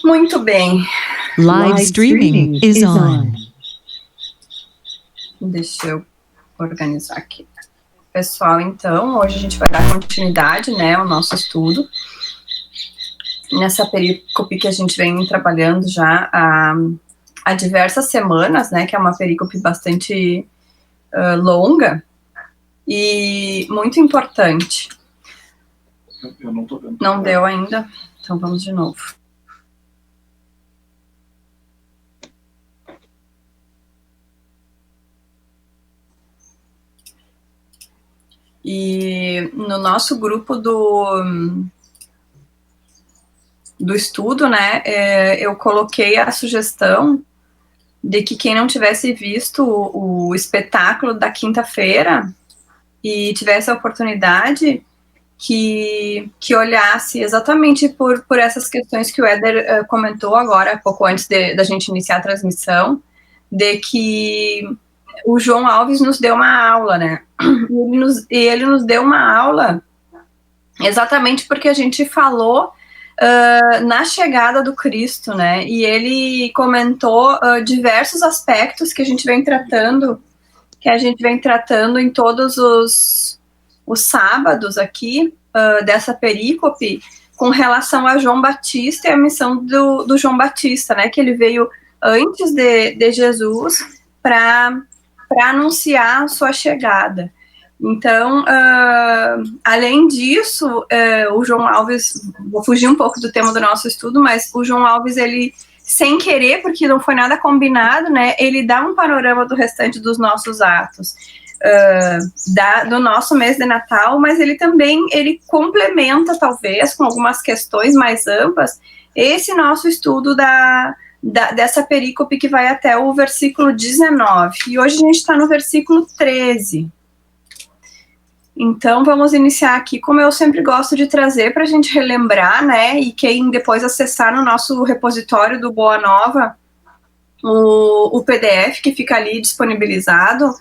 Muito bem. Live streaming is on. Deixa eu organizar aqui. Pessoal, então, hoje a gente vai dar continuidade, né, ao nosso estudo. Nessa perícope que a gente vem trabalhando já há diversas semanas, né, que é uma perícope bastante longa e muito importante. Eu não tô vendo. Não deu ainda? Então vamos de novo. E no nosso grupo do estudo, né, eu coloquei a sugestão de que quem não tivesse visto o espetáculo da quinta-feira e tivesse a oportunidade que olhasse exatamente por essas questões que o Éder comentou agora, pouco antes da gente iniciar a transmissão, de que o João Alves nos deu uma aula, né? E ele nos deu uma aula exatamente porque a gente falou na chegada do Cristo, né? E ele comentou diversos aspectos que a gente vem tratando em todos os sábados aqui dessa perícope com relação a João Batista e a missão do João Batista, né? Que ele veio antes de Jesus para anunciar a sua chegada. Então, além disso, o João Alves, vou fugir um pouco do tema do nosso estudo, mas o João Alves, ele, sem querer, porque não foi nada combinado, né, ele dá um panorama do restante dos nossos atos, do nosso mês de Natal, mas ele também, complementa, talvez, com algumas questões mais amplas, esse nosso estudo dessa perícope que vai até o versículo 19. E hoje a gente está no versículo 13. Então, vamos iniciar aqui, como eu sempre gosto de trazer para a gente relembrar, né, e quem depois acessar no nosso repositório do Boa Nova, o PDF que fica ali disponibilizado,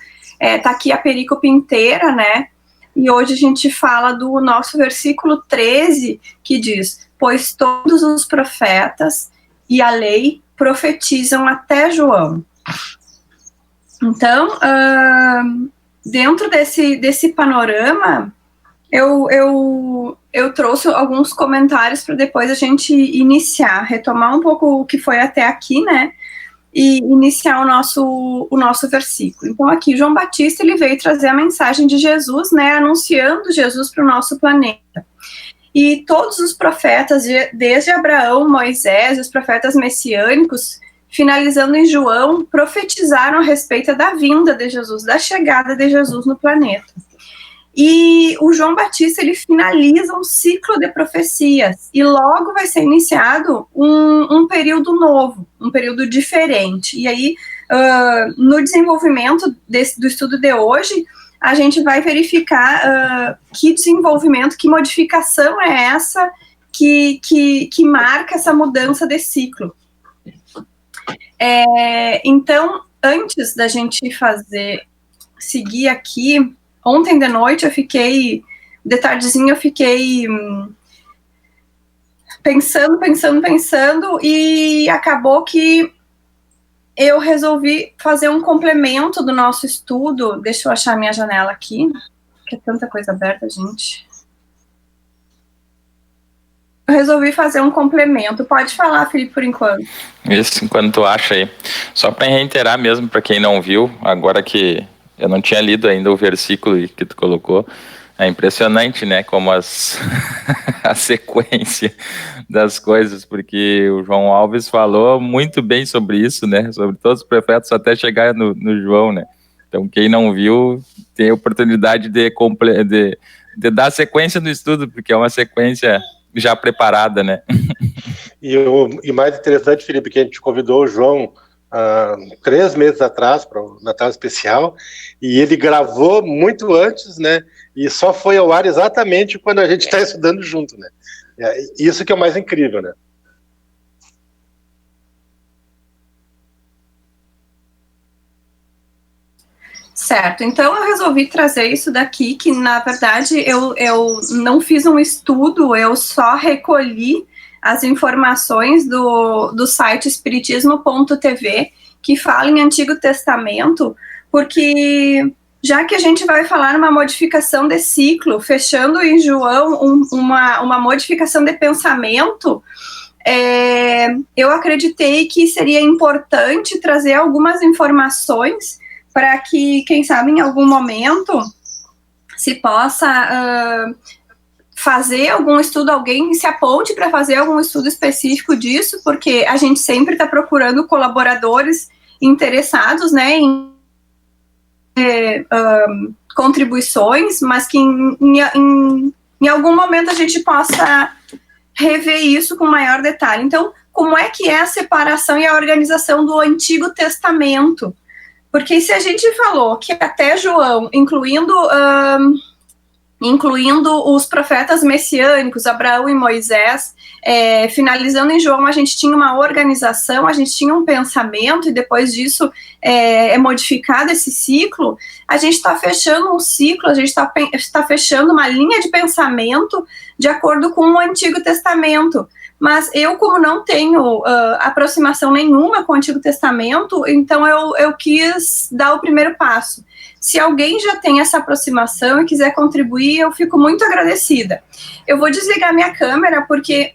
tá aqui a perícope inteira, né, e hoje a gente fala do nosso versículo 13, que diz, pois todos os profetas e a lei profetizam até João. Então, dentro desse panorama, eu trouxe alguns comentários para depois a gente retomar um pouco o que foi até aqui, né, e iniciar o nosso versículo. Então, aqui, João Batista, ele veio trazer a mensagem de Jesus, né, anunciando Jesus para o nosso planeta. E todos os profetas, desde Abraão, Moisés, os profetas messiânicos, finalizando em João, profetizaram a respeito da vinda de Jesus, da chegada de Jesus no planeta. E o João Batista, ele finaliza um ciclo de profecias, e logo vai ser iniciado um período novo, um período diferente. E aí, no desenvolvimento do estudo de hoje, a gente vai verificar que desenvolvimento, que modificação é essa que marca essa mudança de ciclo. Então, antes da gente seguir aqui, ontem de noite de tardezinha eu fiquei pensando, e acabou que eu resolvi fazer um complemento do nosso estudo. Deixa eu achar minha janela aqui, que é tanta coisa aberta, gente. Eu resolvi fazer um complemento. Pode falar, Felipe, por enquanto. Isso, enquanto tu acha aí. Só para reiterar mesmo, para quem não viu, agora que eu não tinha lido ainda o versículo que tu colocou, é impressionante, né, como a sequência das coisas, porque o João Alves falou muito bem sobre isso, né, sobre todos os profetas até chegar no João, né. Então, quem não viu, tem a oportunidade de dar sequência no estudo, porque é uma sequência já preparada, né? E mais interessante, Felipe, que a gente convidou o João 3 meses atrás para o Natal Especial, e ele gravou muito antes, né? E só foi ao ar exatamente quando a gente está estudando junto, né? Isso que é o mais incrível, né? Certo, então eu resolvi trazer isso daqui, que na verdade eu não fiz um estudo, eu só recolhi as informações do site espiritismo.tv, que fala em Antigo Testamento, porque já que a gente vai falar uma modificação de ciclo, fechando em João uma modificação de pensamento, eu acreditei que seria importante trazer algumas informações para que, quem sabe, em algum momento se possa fazer algum estudo, alguém se aponte para fazer algum estudo específico disso, porque a gente sempre está procurando colaboradores interessados, né, em contribuições, mas que em algum momento a gente possa rever isso com maior detalhe. Então, como é que é a separação e a organização do Antigo Testamento? Porque se a gente falou que até João, incluindo os profetas messiânicos, Abraão e Moisés, finalizando em João, a gente tinha uma organização, a gente tinha um pensamento, e depois disso é modificado esse ciclo, a gente está fechando um ciclo, a gente está fechando uma linha de pensamento de acordo com o Antigo Testamento. Mas eu, como não tenho aproximação nenhuma com o Antigo Testamento, então eu quis dar o primeiro passo. Se alguém já tem essa aproximação e quiser contribuir, eu fico muito agradecida. Eu vou desligar minha câmera, porque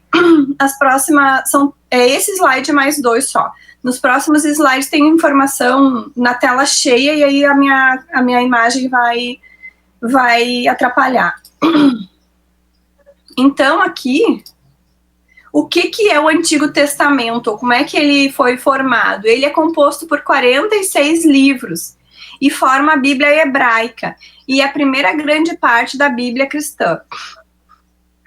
as próximas são esse slide mais 2 só. Nos próximos slides tem informação na tela cheia, e aí a minha imagem vai atrapalhar. Então, aqui, o que é o Antigo Testamento? Como é que ele foi formado? Ele é composto por 46 livros e forma a Bíblia hebraica, e a primeira grande parte da Bíblia cristã.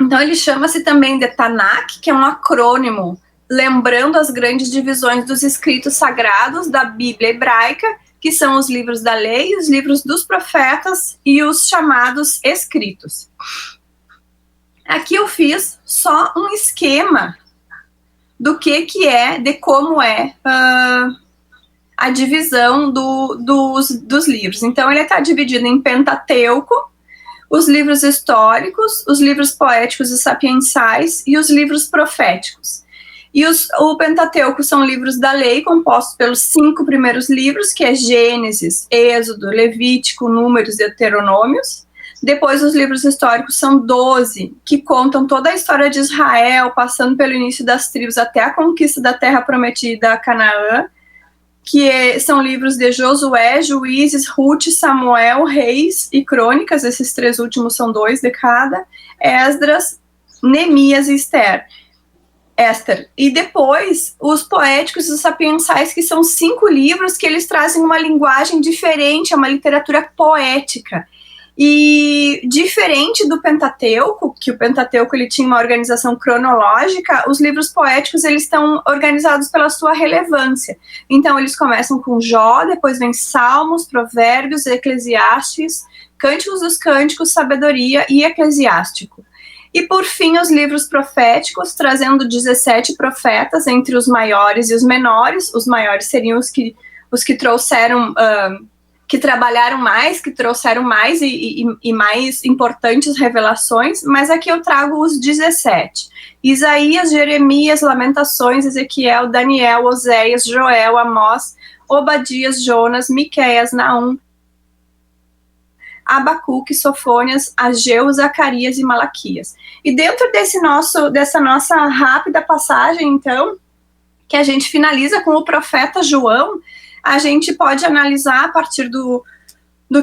Então, ele chama-se também de Tanakh, que é um acrônimo, lembrando as grandes divisões dos escritos sagrados da Bíblia hebraica, que são os livros da lei, os livros dos profetas e os chamados escritos. Aqui eu fiz só um esquema do que é, de como é a divisão dos livros. Então, ele está dividido em Pentateuco, os livros históricos, os livros poéticos e sapiensais e os livros proféticos. E o Pentateuco são livros da lei, compostos pelos 5 primeiros livros, que é Gênesis, Êxodo, Levítico, Números e Deuteronômios. Depois, os livros históricos são 12, que contam toda a história de Israel, passando pelo início das tribos até a conquista da terra prometida, Canaã, que são livros de Josué, Juízes, Ruth, Samuel, Reis e Crônicas. Esses 3 últimos são 2 de cada, Esdras, Neemias e Esther. E depois, os poéticos e os sapiensais, que são 5 livros que eles trazem uma linguagem diferente, é uma literatura poética. E diferente do Pentateuco, que o Pentateuco ele tinha uma organização cronológica, os livros poéticos eles estão organizados pela sua relevância. Então, eles começam com Jó, depois vem Salmos, Provérbios, Eclesiastes, Cânticos dos Cânticos, Sabedoria e Eclesiástico. E, por fim, os livros proféticos, trazendo 17 profetas, entre os maiores e os menores. Os maiores seriam os que trouxeram... que trabalharam mais, que trouxeram mais e mais importantes revelações, mas aqui eu trago os 17. Isaías, Jeremias, Lamentações, Ezequiel, Daniel, Oséias, Joel, Amós, Obadias, Jonas, Miqueias, Naum, Abacuque, Sofônias, Ageu, Zacarias e Malaquias. E dentro dessa nossa rápida passagem, então, que a gente finaliza com o profeta João, a gente pode analisar a partir do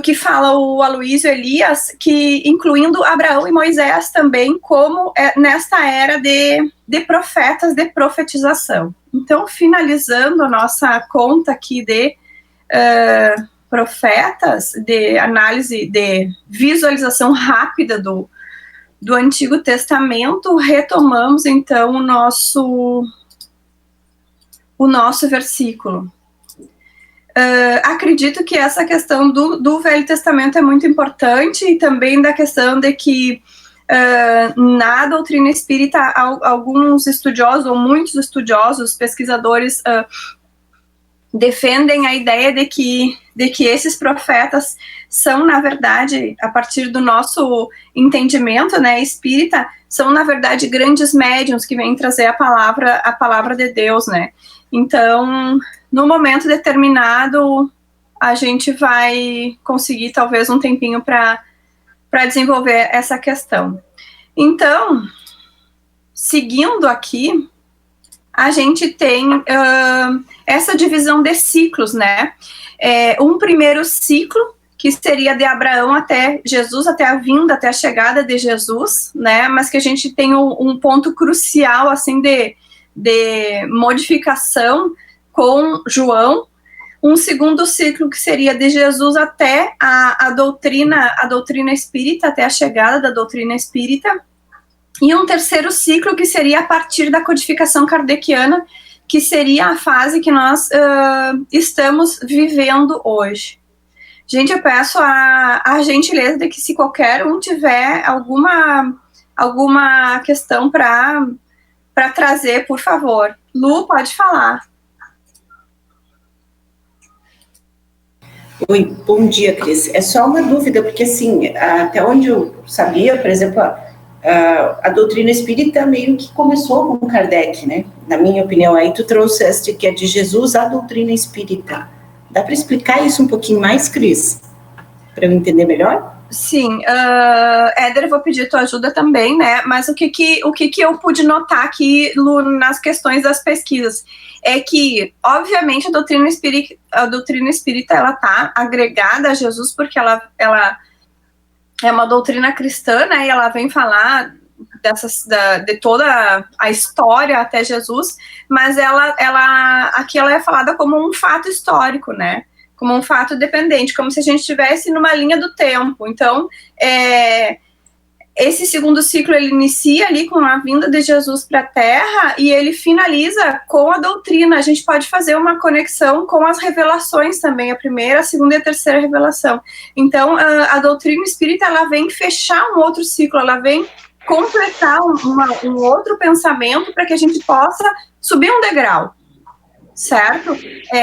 que fala o Aloísio Elias, que incluindo Abraão e Moisés também, como nesta era de profetas, de profetização. Então, finalizando a nossa conta aqui de profetas, de análise, de visualização rápida do Antigo Testamento, retomamos então o nosso versículo. Acredito que essa questão do Velho Testamento é muito importante, e também da questão de que na doutrina espírita alguns estudiosos, ou muitos estudiosos, pesquisadores, defendem a ideia de que esses profetas são, na verdade, a partir do nosso entendimento, né, espírita, são, na verdade, grandes médiuns que vêm trazer a palavra de Deus, né. Então, no momento determinado, a gente vai conseguir, talvez, um tempinho para desenvolver essa questão. Então, seguindo aqui, a gente tem essa divisão de ciclos, né? Um primeiro ciclo, que seria de Abraão até Jesus, até a vinda, até a chegada de Jesus, né? Mas que a gente tem um ponto crucial, assim, de modificação com João. Um segundo ciclo, que seria de Jesus até a doutrina espírita, até a chegada da doutrina espírita. E um terceiro ciclo, que seria a partir da codificação kardeciana, que seria a fase que nós estamos vivendo hoje. Gente, eu peço a gentileza de que, se qualquer um tiver alguma questão para trazer, por favor. Lu, pode falar. Oi, bom dia, Cris. É só uma dúvida, porque, assim, até onde eu sabia, por exemplo, a doutrina espírita meio que começou com Kardec, né? Na minha opinião, aí tu trouxeste que é de Jesus a doutrina espírita. Dá para explicar isso um pouquinho mais, Cris? Para eu entender melhor? Sim, Éder, eu vou pedir tua ajuda também, né? Mas o que eu pude notar aqui, Lu, nas questões das pesquisas, é que, obviamente, a doutrina espírita ela tá agregada a Jesus, porque ela é uma doutrina cristã, né? E ela vem falar de toda a história até Jesus, mas aqui ela é falada como um fato histórico, né? Como um fato dependente, como se a gente estivesse numa linha do tempo. Então, esse segundo ciclo, ele inicia ali com a vinda de Jesus para a Terra e ele finaliza com a doutrina. A gente pode fazer uma conexão com as revelações também, a primeira, a segunda e a terceira revelação. Então, a doutrina espírita, ela vem fechar um outro ciclo, ela vem completar um outro pensamento para que a gente possa subir um degrau. Certo?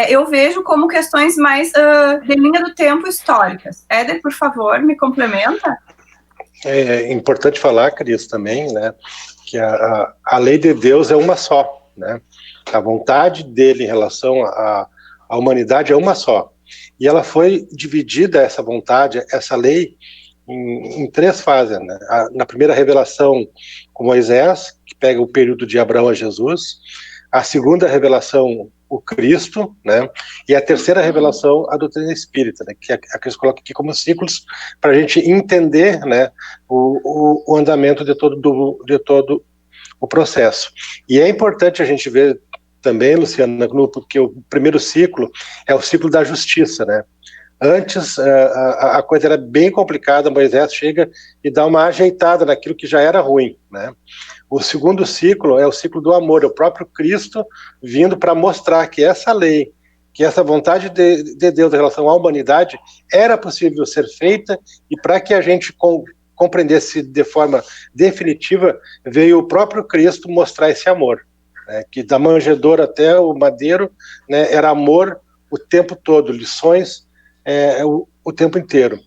Eu vejo como questões mais de linha do tempo históricas. Éder, por favor, me complementa. É importante falar, Cris, também, né, que a lei de Deus é uma só, né? A vontade dele em relação à humanidade é uma só. E ela foi dividida, essa vontade, essa lei, em três fases, né? Na primeira revelação com Moisés, que pega o período de Abraão a Jesus. A segunda revelação, o Cristo, né? E a terceira revelação, a doutrina espírita, né? Que a Cris coloca aqui como ciclos para a gente entender, né, o andamento de todo o processo. E é importante a gente ver também, Luciana, porque o primeiro ciclo é o ciclo da justiça, né? Antes, a coisa era bem complicada, Moisés chega e dá uma ajeitada naquilo que já era ruim, né? O segundo ciclo é o ciclo do amor, é o próprio Cristo vindo para mostrar que essa lei, que essa vontade de Deus em relação à humanidade era possível ser feita, e para que a gente compreendesse de forma definitiva, veio o próprio Cristo mostrar esse amor, né? Que da manjedoura até o madeiro, né, era amor o tempo todo, lições o tempo inteiro.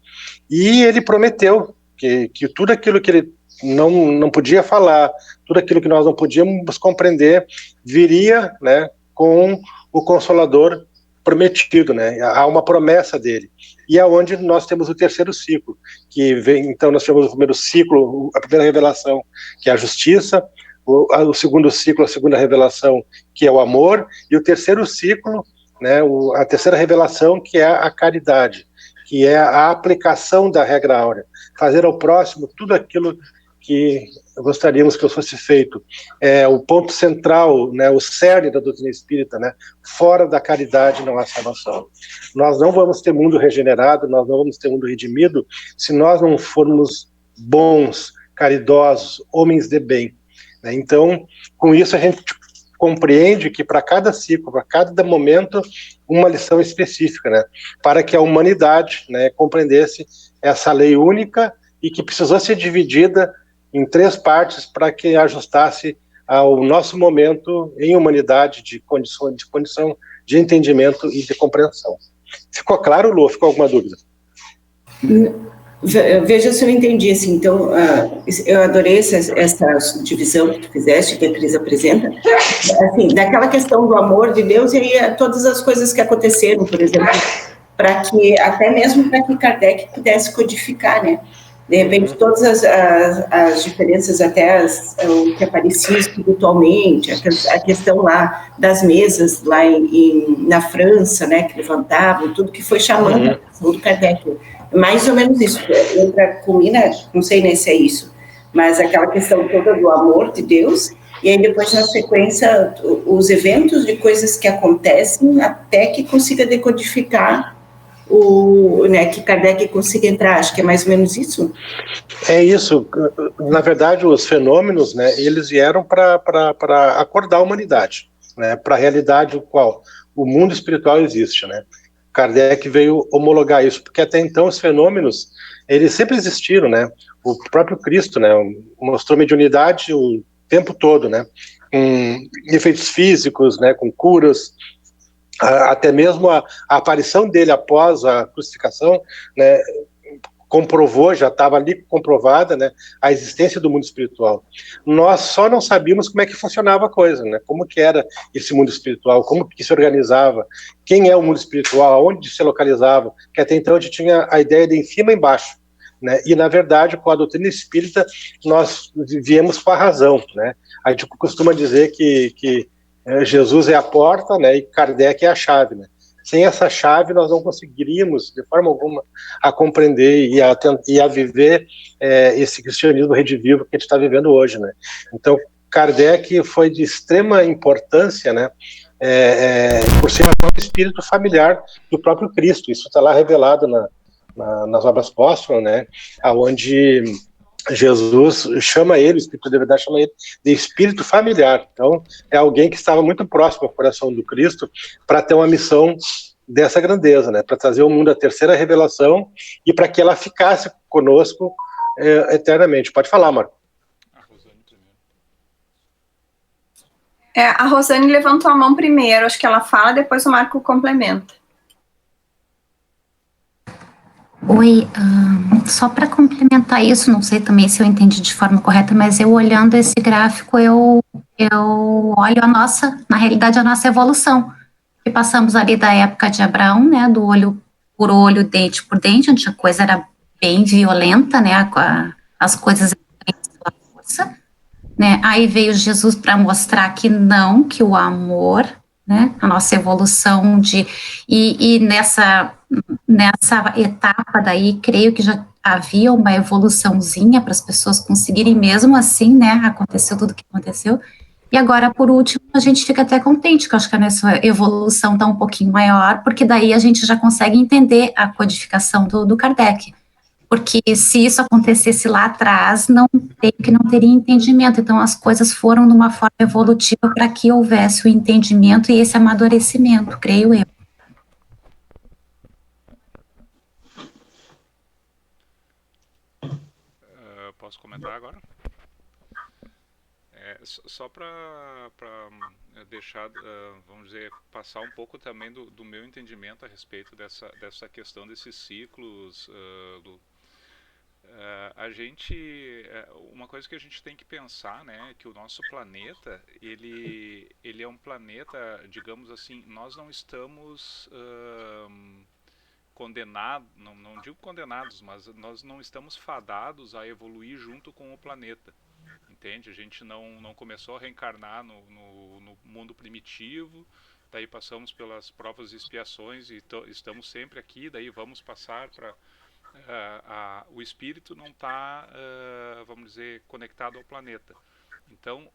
E ele prometeu que tudo aquilo que ele não podia falar, tudo aquilo que nós não podíamos compreender, viria, né, com o Consolador prometido, né? Há uma promessa dele. E é onde nós temos o terceiro ciclo, que vem, então nós temos o primeiro ciclo, a primeira revelação, que é a justiça, o segundo ciclo, a segunda revelação, que é o amor, e o terceiro ciclo, né, a terceira revelação, que é a caridade, que é a aplicação da regra áurea, fazer ao próximo tudo aquilo que gostaríamos que fosse feito. É o ponto central, né, o cerne da doutrina espírita, né? Fora da caridade não há salvação. Nós não vamos ter mundo regenerado, nós não vamos ter mundo redimido, se nós não formos bons, caridosos, homens de bem, né? Então, com isso a gente compreende que para cada ciclo, para cada momento, uma lição específica, né? Para que a humanidade, né, compreendesse essa lei única e que precisou ser dividida em três partes para que ajustasse ao nosso momento em humanidade de condição de entendimento e de compreensão. Ficou claro, Lu? Ficou alguma dúvida? Veja se eu entendi, assim, então, eu adorei essa divisão que tu fizeste, que a Cris apresenta, assim, daquela questão do amor de Deus e aí todas as coisas que aconteceram, por exemplo, até mesmo para que Kardec pudesse codificar, né? De repente, todas as diferenças, até o que aparecia espiritualmente, a questão lá das mesas, lá na França, né, que levantavam, tudo que foi chamando a atenção do Kardec. Mais ou menos isso. Culmina, não sei nem se é isso, mas aquela questão toda do amor de Deus, e aí depois, na sequência, os eventos de coisas que acontecem até que consiga decodificar né, que Kardec consiga entrar, acho que é mais ou menos isso? É isso. Na verdade, os fenômenos, né, eles vieram para acordar a humanidade, né, para a realidade qual o mundo espiritual existe, né. Kardec veio homologar isso, porque até então os fenômenos, eles sempre existiram, né. O próprio Cristo, né, mostrou mediunidade o tempo todo, né, com efeitos físicos, né, com curas, até mesmo a aparição dele após a crucificação, né, comprovou, já estava ali comprovada, né, a existência do mundo espiritual. Nós só não sabíamos como é que funcionava a coisa, né, como que era esse mundo espiritual, como que se organizava, quem é o mundo espiritual, onde se localizava, que até então a gente tinha a ideia de em cima e embaixo, né, e na verdade com a doutrina espírita nós viemos com a razão, né, a gente costuma dizer que Jesus é a porta, né, e Kardec é a chave, né. Sem essa chave, nós não conseguiríamos, de forma alguma, a compreender e a viver esse cristianismo redivivo que a gente está vivendo hoje, né? Então, Kardec foi de extrema importância, né? Por ser um espírito familiar do próprio Cristo. Isso está lá revelado nas obras póstumas, né? Onde Jesus chama ele, o Espírito da Verdade chama ele de espírito familiar. Então, é alguém que estava muito próximo ao coração do Cristo para ter uma missão dessa grandeza, né? Para trazer ao mundo a terceira revelação e para que ela ficasse conosco eternamente. Pode falar, Marco. A Rosane levantou a mão primeiro, acho que ela fala, depois o Marco complementa. Oi, só para complementar isso, não sei também se eu entendi de forma correta, mas eu olhando esse gráfico, eu olho na realidade, a nossa evolução. E passamos ali da época de Abraão, né, do olho por olho, dente por dente, onde a coisa era bem violenta, né, as coisas pela força, né, aí veio Jesus para mostrar que não, que o amor, né, a nossa evolução e nessa etapa daí, creio que já havia uma evoluçãozinha para as pessoas conseguirem mesmo assim, né, aconteceu tudo o que aconteceu, e agora, por último, a gente fica até contente, que eu acho que a nossa evolução está um pouquinho maior, porque daí a gente já consegue entender a codificação do Kardec, porque se isso acontecesse lá atrás, não teria entendimento, então as coisas foram de uma forma evolutiva para que houvesse o entendimento e esse amadurecimento, creio eu. Posso comentar agora? Só para deixar, vamos dizer, passar um pouco também do meu entendimento a respeito dessa questão desses ciclos, a gente, uma coisa que a gente tem que pensar, né, é que o nosso planeta, ele é um planeta, digamos assim, nós não estamos condenados, não digo condenados, mas nós não estamos fadados a evoluir junto com o planeta. Entende? A gente não começou a reencarnar no mundo primitivo, daí passamos pelas provas e expiações e estamos sempre aqui, daí vamos passar para... o espírito não está, vamos dizer, conectado ao planeta. Então,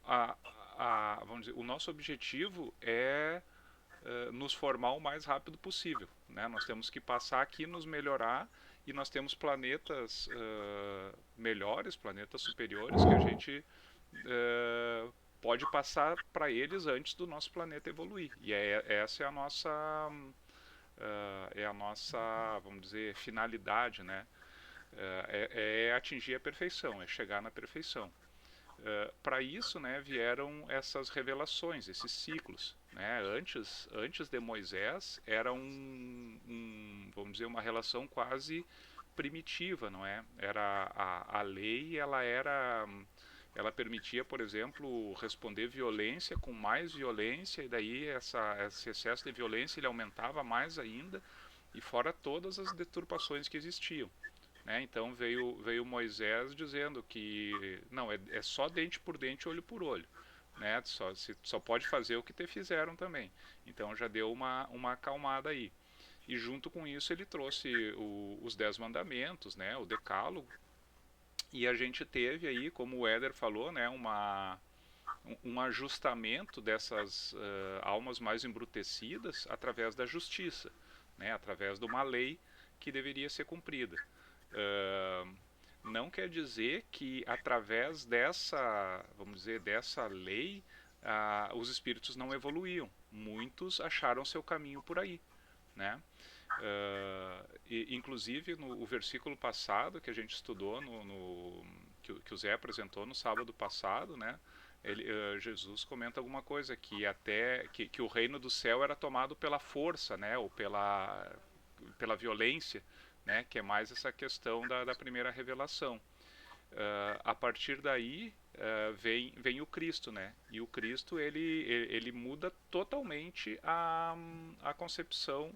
vamos dizer, o nosso objetivo é nos formar o mais rápido possível, né? Nós temos que passar aqui, nos melhorar, e nós temos planetas melhores, planetas superiores, que a gente pode passar para eles antes do nosso planeta evoluir. E essa é a nossa, vamos dizer, finalidade, né? É atingir a perfeição, é chegar na perfeição. Para isso, né, vieram essas revelações, esses ciclos, né? Antes de Moisés era vamos dizer, uma relação quase primitiva, não é? Era a lei, ela permitia, por exemplo, responder violência com mais violência, e daí esse excesso de violência ele aumentava mais ainda, e fora todas as deturpações que existiam, né? Então veio Moisés dizendo que não, é só dente por dente, olho por olho, né? Só pode fazer o que te fizeram também. Então já deu uma acalmada aí. E junto com isso ele trouxe os 10 mandamentos, né? O decálogo. E a gente teve aí, como o Éder falou, né? Um ajustamento dessas almas mais embrutecidas através da justiça, né? Através de uma lei que deveria ser cumprida. Não quer dizer que através vamos dizer, dessa lei, os espíritos não evoluíam. Muitos acharam seu caminho por aí, né? Inclusive o versículo passado que a gente estudou, que o Zé apresentou no sábado passado, né? Jesus comenta alguma coisa que o reino do céu era tomado pela força, né? Ou pela violência, né? Que é mais essa questão da primeira revelação. A partir daí vem o Cristo, né? E o Cristo ele muda totalmente a concepção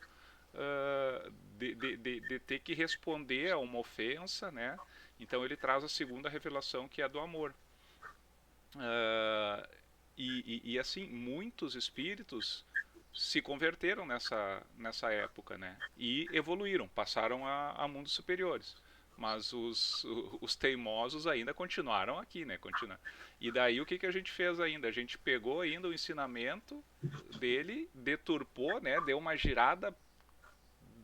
de ter que responder a uma ofensa, né? Então ele traz a segunda revelação, que é a do amor. E assim, muitos espíritos se converteram nessa época, né? E evoluíram, passaram a mundos superiores. Mas os teimosos ainda continuaram aqui, né? E daí o que a gente fez ainda? A gente pegou ainda o ensinamento dele, deturpou, né? Deu uma girada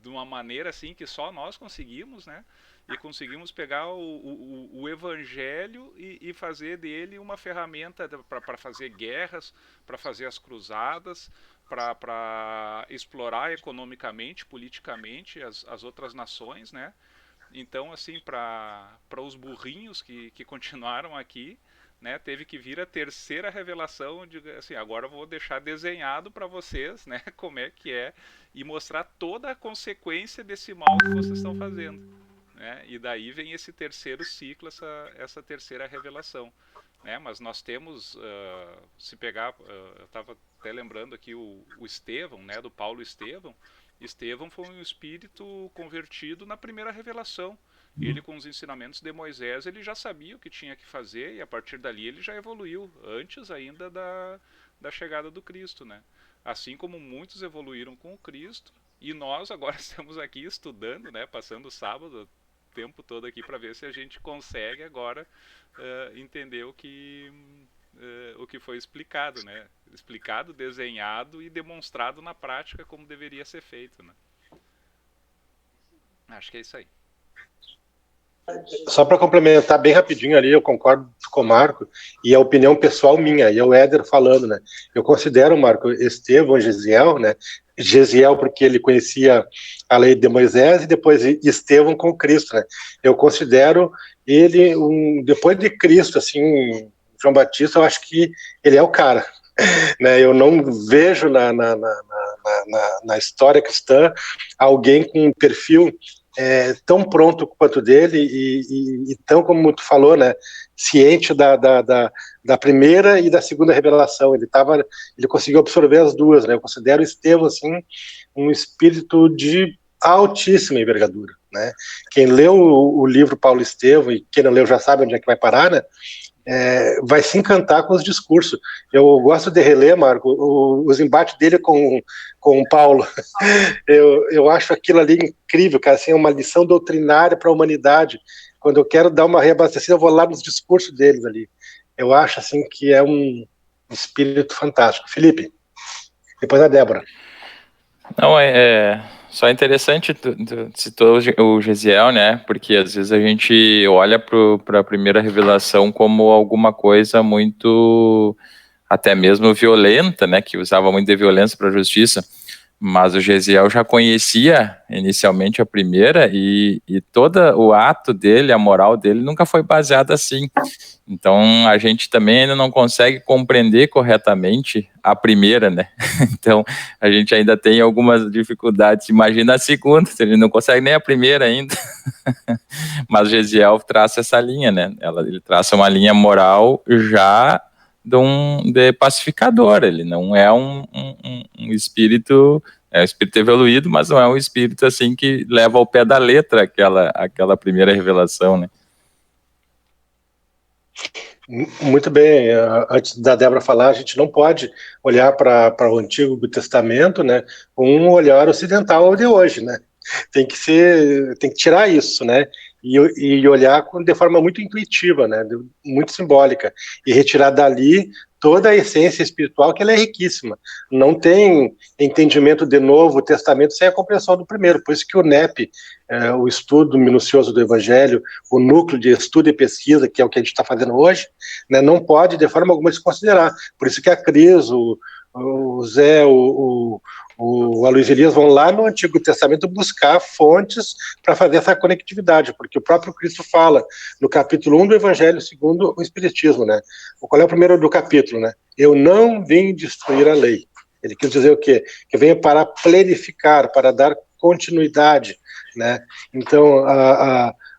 de uma maneira assim que só nós conseguimos, né? E conseguimos pegar o evangelho e fazer dele uma ferramenta para fazer guerras, para fazer as cruzadas, para explorar economicamente, politicamente as outras nações, né? Então, assim, para os burrinhos que continuaram aqui, né, teve que vir a terceira revelação de assim, agora eu vou deixar desenhado para vocês, né, como é que é, e mostrar toda a consequência desse mal que vocês estão fazendo, né? E daí vem esse terceiro ciclo, essa terceira revelação, né? Mas nós temos, se pegar, eu estava até lembrando aqui o Estevão, né, do Paulo Estevão. Estevão foi um espírito convertido na primeira revelação. Ele, com os ensinamentos de Moisés, ele já sabia o que tinha que fazer, e a partir dali ele já evoluiu, antes ainda da chegada do Cristo, né? Assim como muitos evoluíram com o Cristo, e nós agora estamos aqui estudando, né? Passando o sábado, o tempo todo aqui, para ver se a gente consegue agora entender o que foi explicado, né? Explicado, desenhado e demonstrado na prática como deveria ser feito, né? Acho que é isso aí. Só para complementar bem rapidinho ali, eu concordo com o Marco, e a opinião pessoal minha, e é o Éder falando, né? Eu considero, Marco, Estevão, Gesiel, né? Gesiel porque ele conhecia a lei de Moisés, e depois Estevão com Cristo, né? Eu considero ele, depois de Cristo, assim, João Batista, eu acho que ele é o cara, né? Eu não vejo na história cristã alguém com um perfil tão pronto quanto dele e tão, como tu falou, né, ciente da primeira e da segunda revelação. Ele conseguiu absorver as duas, né? Eu considero Estevão assim um espírito de altíssima envergadura, né? Quem leu o livro Paulo Estevão, e quem não leu já sabe onde é que vai parar, né? Vai se encantar com os discursos. Eu gosto de reler, Marco, os embates dele com o Paulo. Eu acho aquilo ali incrível, cara, assim, uma lição doutrinária para a humanidade. Quando eu quero dar uma reabastecida, eu vou lá nos discursos deles ali. Eu acho assim que é um espírito fantástico. Felipe, depois a Débora. Não, só interessante tu citou o Gesiel, né? Porque às vezes a gente olha para a primeira revelação como alguma coisa muito, até mesmo violenta, né? Que usava muito de violência para a justiça. Mas o Gesiel já conhecia inicialmente a primeira e todo o ato dele, a moral dele, nunca foi baseada assim. Então, a gente também ainda não consegue compreender corretamente a primeira, né? Então, a gente ainda tem algumas dificuldades. Imagina a segunda, ele não consegue nem a primeira ainda. Mas o Gesiel traça essa linha, né? Ele traça uma linha moral já de pacificador. Ele não é um espírito, é um espírito evoluído, mas não é um espírito assim que leva ao pé da letra aquela primeira revelação, né? Muito bem, antes da Débora falar, a gente não pode olhar para o Antigo Testamento, né, com um olhar ocidental de hoje, né? Tem que tirar isso, né? E olhar de forma muito intuitiva, né? Muito simbólica, e retirar dali toda a essência espiritual, que ela é riquíssima. Não tem entendimento de Novo Testamento sem a compreensão do primeiro. Por isso que o NEP, o estudo minucioso do Evangelho, o núcleo de estudo e pesquisa, que é o que a gente está fazendo hoje, né, não pode de forma alguma se considerar. Por isso que a Cris, o Zé, o Aloysio Elias vão lá no Antigo Testamento buscar fontes para fazer essa conectividade, porque o próprio Cristo fala no capítulo 1 do Evangelho segundo o Espiritismo, né? Qual é o primeiro do capítulo, né? Eu não vim destruir a lei. Ele quis dizer o quê? Que eu venho para plenificar, para dar continuidade, né? Então,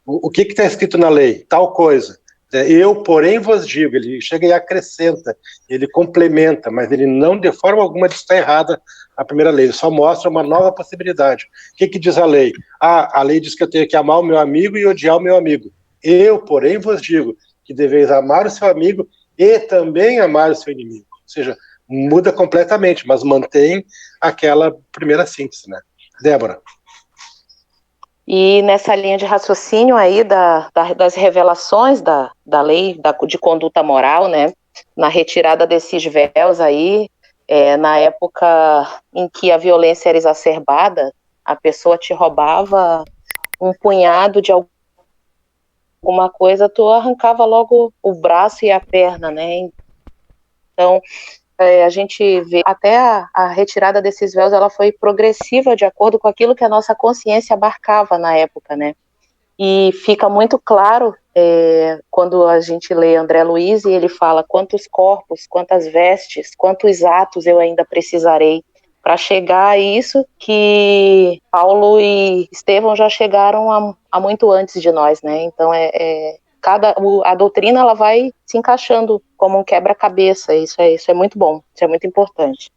o que está escrito na lei? Tal coisa. Eu, porém, vos digo, ele chega e acrescenta, ele complementa, mas ele não, de forma alguma, está errada a primeira lei, ele só mostra uma nova possibilidade. O que diz a lei? A lei diz que eu tenho que amar o meu amigo e odiar o meu amigo. Eu, porém, vos digo que deveis amar o seu amigo e também amar o seu inimigo. Ou seja, muda completamente, mas mantém aquela primeira síntese, né? Débora. E nessa linha de raciocínio aí das revelações da lei de conduta moral, né, na retirada desses véus aí, na época em que a violência era exacerbada, a pessoa te roubava um punhado de alguma coisa, tu arrancava logo o braço e a perna, né? Então, a gente vê até a retirada desses véus, ela foi progressiva de acordo com aquilo que a nossa consciência abarcava na época, né? E fica muito claro quando a gente lê André Luiz e ele fala quantos corpos, quantas vestes, quantos atos eu ainda precisarei para chegar a isso que Paulo e Estevão já chegaram a muito antes de nós, né? Então a doutrina ela vai se encaixando como um quebra-cabeça. Isso é muito bom, isso é muito importante.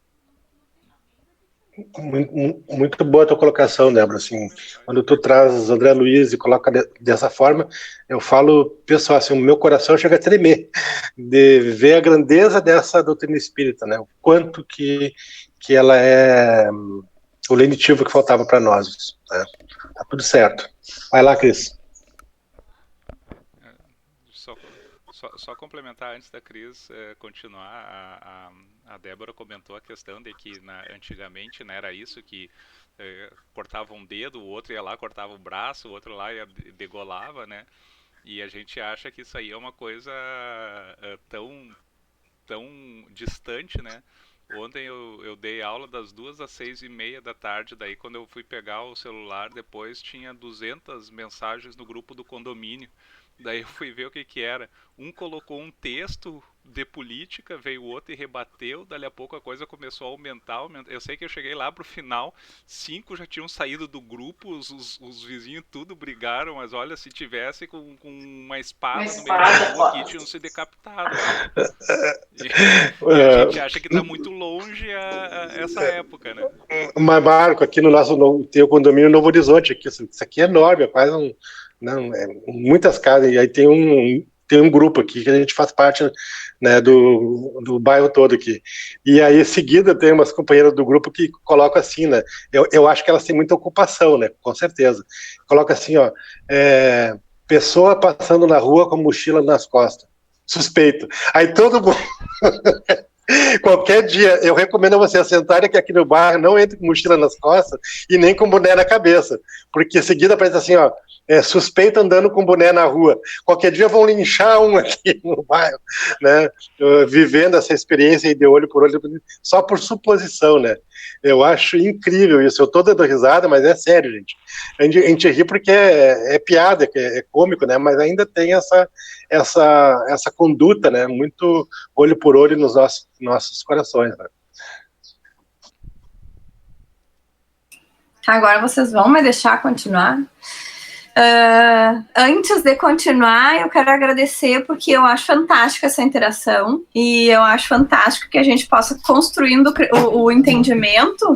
Muito boa a tua colocação, Débora. Assim, quando tu traz André Luiz e coloca dessa forma, eu falo, pessoal, assim, o meu coração chega a tremer de ver a grandeza dessa doutrina espírita, né? O quanto que ela é o lenitivo que faltava para nós, né? Tá tudo certo. Vai lá, Cris. Só complementar antes da Cris continuar, a Débora comentou a questão de que antigamente, né, era isso, que cortava um dedo, o outro ia lá, cortava o braço, o outro lá ia degolava, né? E a gente acha que isso aí é uma coisa tão distante, né? Ontem eu dei aula das 2 às 6:30 da tarde, daí quando eu fui pegar o celular, depois tinha 200 mensagens no grupo do condomínio. Daí eu fui ver o que era. Um colocou um texto de política, veio o outro e rebateu, dali a pouco a coisa começou a aumentar. Eu sei que eu cheguei lá pro final, 5 já tinham saído do grupo, os vizinhos tudo brigaram, mas olha, se tivesse com uma espada no meio da rua aqui, tinham se decapitado. E a gente acha que tá muito longe essa época, né? Mas, Marco, aqui no nosso teu condomínio Novo Horizonte, aqui, isso aqui é enorme, é quase muitas casas, e aí tem um grupo aqui que a gente faz parte, né, do bairro todo aqui. E aí, em seguida, tem umas companheiras do grupo que colocam assim, né? Eu acho que elas têm muita ocupação, né? Com certeza. Coloca assim, ó, pessoa passando na rua com mochila nas costas. Suspeito. Aí todo mundo... Qualquer dia, eu recomendo a você sentarem aqui no bairro, não entre com mochila nas costas e nem com boné na cabeça, porque em seguida aparece assim, ó, suspeito andando com boné na rua. Qualquer dia vão linchar um aqui no bairro, né, vivendo essa experiência aí de olho por olho, só por suposição, né. Eu acho incrível isso. Eu tô dando risada, mas é sério, gente. A gente ri porque é piada, é cômico, né? Mas ainda tem essa conduta, né? Muito olho por olho nos nossos corações, né? Agora vocês vão me deixar continuar? Antes de continuar, eu quero agradecer porque eu acho fantástica essa interação e eu acho fantástico que a gente possa construindo o entendimento.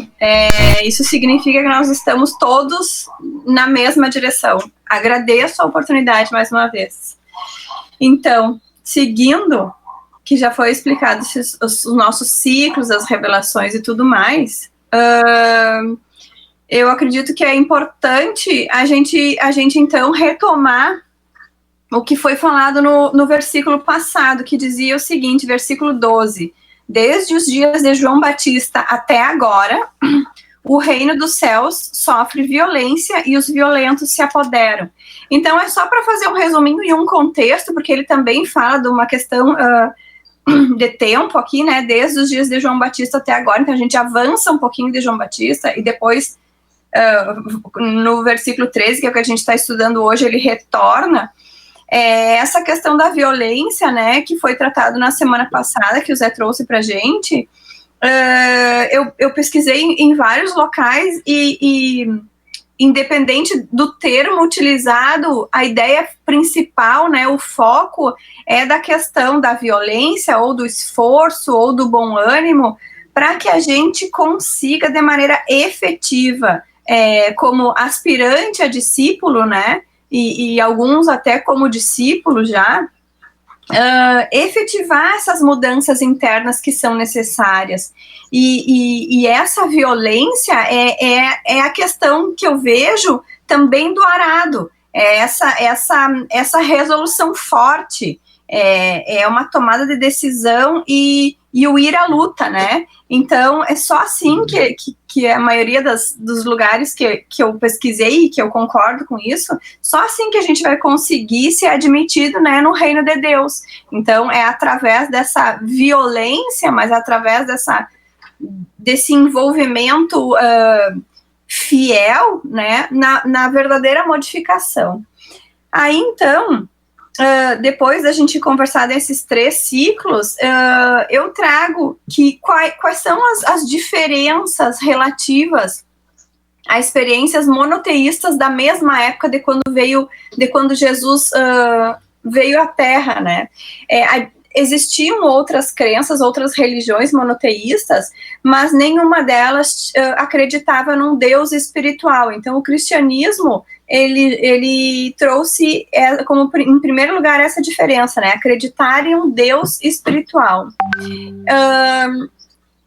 Isso significa que nós estamos todos na mesma direção. Agradeço a oportunidade mais uma vez. Então, seguindo, que já foi explicado os nossos ciclos, as revelações e tudo mais, eu acredito que é importante a gente então retomar o que foi falado no versículo passado, que dizia o seguinte, versículo 12: desde os dias de João Batista até agora, o reino dos céus sofre violência e os violentos se apoderam. Então é só para fazer um resuminho e um contexto, porque ele também fala de uma questão de tempo aqui, né, desde os dias de João Batista até agora. Então a gente avança um pouquinho de João Batista e depois no versículo 13, que é o que a gente está estudando hoje, ele retorna essa questão da violência, né, que foi tratado na semana passada, que o Zé trouxe para a gente. Eu pesquisei em vários locais e independente do termo utilizado, a ideia principal, né, o foco é da questão da violência ou do esforço ou do bom ânimo para que a gente consiga de maneira efetiva, como aspirante a discípulo, né, e alguns até como discípulo já, efetivar essas mudanças internas que são necessárias. E essa violência é a questão que eu vejo também do arado, essa resolução forte, é uma tomada de decisão e o ir à luta, né? Então, é só assim que a maioria dos lugares que eu pesquisei e que eu concordo com isso, só assim que a gente vai conseguir ser admitido, né, no reino de Deus. Então, é através dessa violência, mas através desse envolvimento fiel, né, na verdadeira modificação. Aí, então, depois da gente conversar desses 3 ciclos, eu trago quais são as diferenças relativas a experiências monoteístas da mesma época de quando Jesus veio à Terra, né? Existiam outras crenças, outras religiões monoteístas, mas nenhuma delas acreditava num Deus espiritual. Então, o cristianismo, ele trouxe, como em primeiro lugar, essa diferença, né? Acreditar em um Deus espiritual.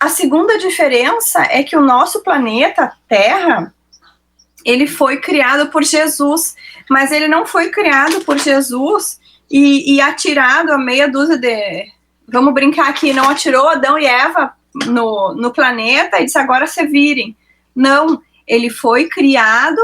A segunda diferença é que o nosso planeta, Terra, ele foi criado por Jesus, mas ele não foi criado por Jesus e atirado a meia dúzia de... Vamos brincar aqui, não atirou Adão e Eva no planeta e disse, agora se virem. Não, ele foi criado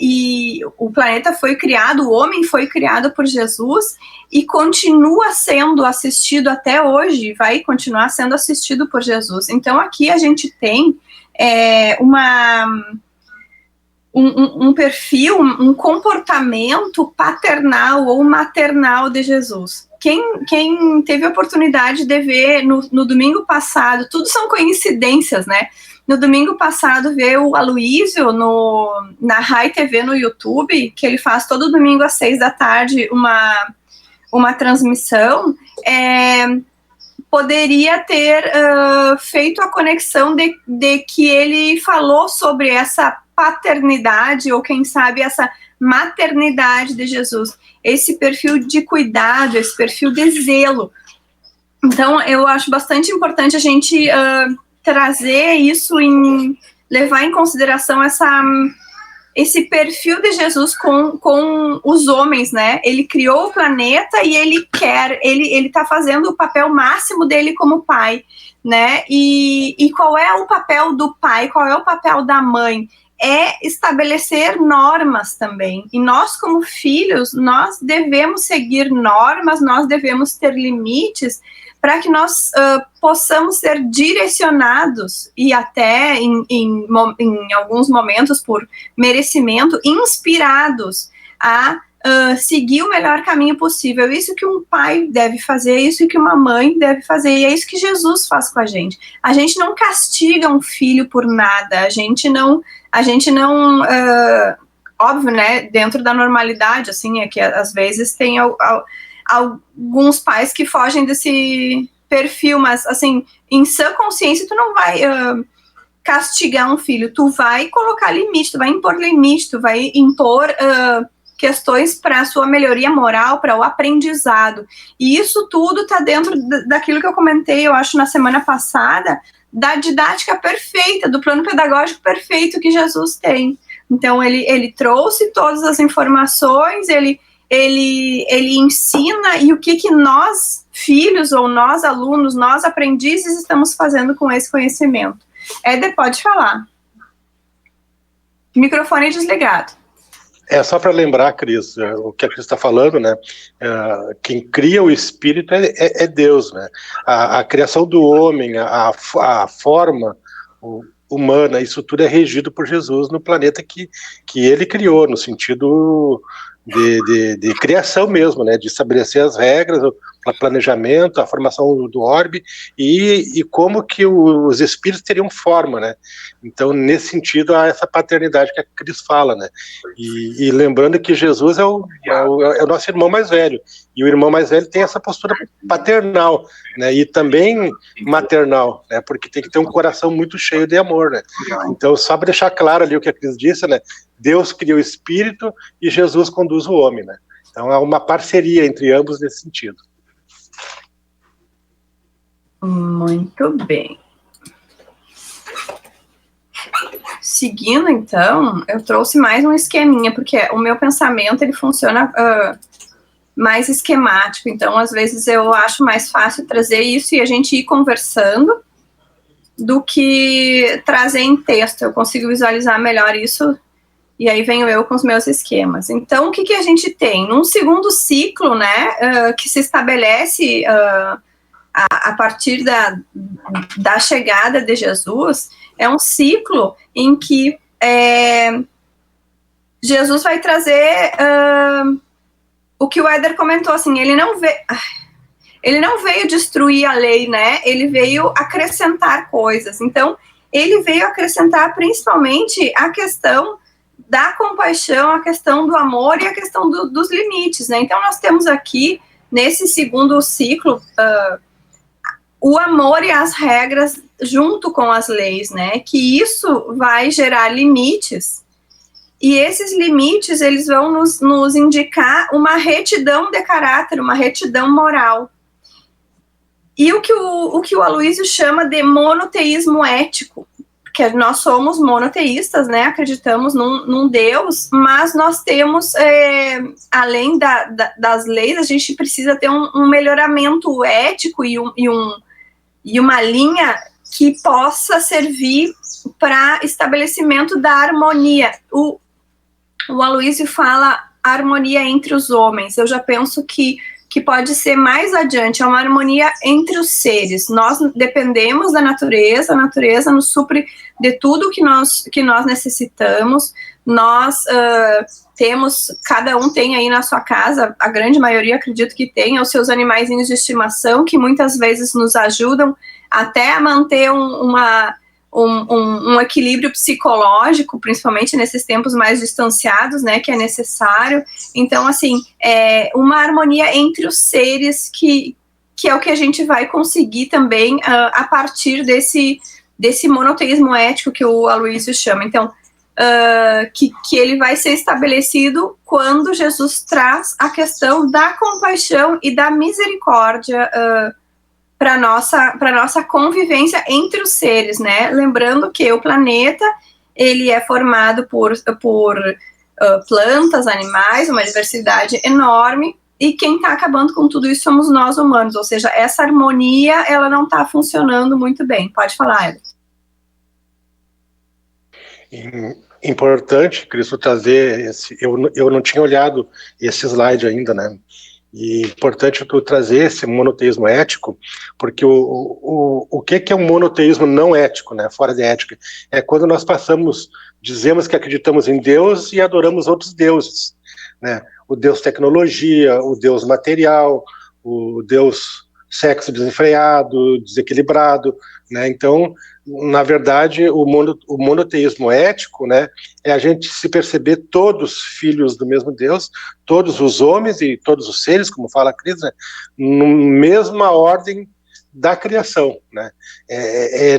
e o planeta foi criado, o homem foi criado por Jesus e continua sendo assistido até hoje, vai continuar sendo assistido por Jesus. Então aqui a gente tem um perfil, um comportamento paternal ou maternal de Jesus. Quem teve a oportunidade de ver no domingo passado, tudo são coincidências, né? No domingo passado, ver o Aloísio na Rai TV no YouTube, que ele faz todo domingo às 6 da tarde uma transmissão, poderia ter feito a conexão de que ele falou sobre essa paternidade, ou quem sabe essa maternidade de Jesus, esse perfil de cuidado, esse perfil de zelo. Então, eu acho bastante importante a gente trazer isso, levar em consideração esse perfil de Jesus com os homens, né? Ele criou o planeta e ele tá fazendo o papel máximo dele como pai, né? E qual é o papel do pai? Qual é o papel da mãe? é estabelecer normas também. E nós, como filhos, nós devemos seguir normas, nós devemos ter limites para que nós possamos ser direcionados e até, em alguns momentos, por merecimento, inspirados a seguir o melhor caminho possível. Isso que um pai deve fazer, isso que uma mãe deve fazer, e é isso que Jesus faz com a gente. A gente não castiga um filho por nada, a gente não óbvio, né, dentro da normalidade, assim, é que às vezes tem alguns pais que fogem desse perfil, mas, assim, em sã consciência, tu não vai castigar um filho, tu vai colocar limite, tu vai impor limite, tu vai impor questões para a sua melhoria moral, para o aprendizado. E isso tudo está dentro daquilo que eu comentei, eu acho, na semana passada, da didática perfeita, do plano pedagógico perfeito que Jesus tem. Então, ele trouxe todas as informações, ele ensina, e o que nós, filhos, ou nós, alunos, nós, aprendizes, estamos fazendo com esse conhecimento. Éder, pode falar. Microfone desligado. Só para lembrar, Cris, o que a Cris está falando, né? Quem cria o espírito é Deus, né? A criação do homem, a forma humana, isso tudo é regido por Jesus no planeta que ele criou, no sentido de criação mesmo, né? De estabelecer as regras, o planejamento, a formação do orbe e como que os espíritos teriam forma, né? Então, nesse sentido, há essa paternidade que a Cris fala, né? E lembrando que Jesus é o nosso irmão mais velho, e o irmão mais velho tem essa postura paternal, né? E também maternal, né? Porque tem que ter um coração muito cheio de amor, né? Então, só para deixar claro ali o que a Cris disse, né? Deus cria o espírito e Jesus conduz o homem, né? Então, há uma parceria entre ambos nesse sentido. Muito bem. Seguindo, então, eu trouxe mais um esqueminha, porque o meu pensamento, ele funciona mais esquemático, então, às vezes, eu acho mais fácil trazer isso e a gente ir conversando do que trazer em texto. Eu consigo visualizar melhor isso, e aí venho eu com os meus esquemas. Então, o que a gente tem? Num segundo ciclo, né, que se estabelece a partir da chegada de Jesus, é um ciclo em que Jesus vai trazer o que o Éder comentou, assim, ele não veio destruir a lei, né? Ele veio acrescentar coisas. Então, ele veio acrescentar principalmente a questão da compaixão, a questão do amor e a questão dos limites, né? Então, nós temos aqui, nesse segundo ciclo, o amor e as regras junto com as leis, né? Que isso vai gerar limites, e esses limites, eles vão nos indicar uma retidão de caráter, uma retidão moral. E o que o Aloysio chama de monoteísmo ético, que nós somos monoteístas, né? Acreditamos num Deus, mas nós temos, além das leis, a gente precisa ter um melhoramento ético e uma linha que possa servir para estabelecimento da harmonia. O Aloysio fala harmonia entre os homens. Eu já penso que pode ser mais adiante, é uma harmonia entre os seres. Nós dependemos da natureza, a natureza nos supre de tudo que nós necessitamos. Nós temos, cada um tem aí na sua casa, a grande maioria acredito que tem, os seus animaizinhos de estimação, que muitas vezes nos ajudam até a manter um equilíbrio psicológico, principalmente nesses tempos mais distanciados, né, que é necessário. Então, assim, uma harmonia entre os seres que é o que a gente vai conseguir também a partir desse monoteísmo ético que o Aloysio chama. Então, que ele vai ser estabelecido quando Jesus traz a questão da compaixão e da misericórdia para nossa convivência entre os seres, né? Lembrando que o planeta, ele é formado por plantas, animais, uma diversidade enorme, e quem está acabando com tudo isso somos nós humanos, ou seja, essa harmonia, ela não está funcionando muito bem. Pode falar, Eder. importante, Cristo, trazer esse. Eu não tinha olhado esse slide ainda, né? E importante tu trazer esse monoteísmo ético, porque o que é um monoteísmo não ético, né? Fora de ética? É quando nós dizemos que acreditamos em Deus e adoramos outros deuses, né? O Deus tecnologia, o Deus material, o Deus sexo desenfreado, desequilibrado, né? Então, na verdade, o monoteísmo ético, né, é a gente se perceber todos filhos do mesmo Deus, todos os homens e todos os seres, como fala a Cris, né, na mesma ordem da criação, né?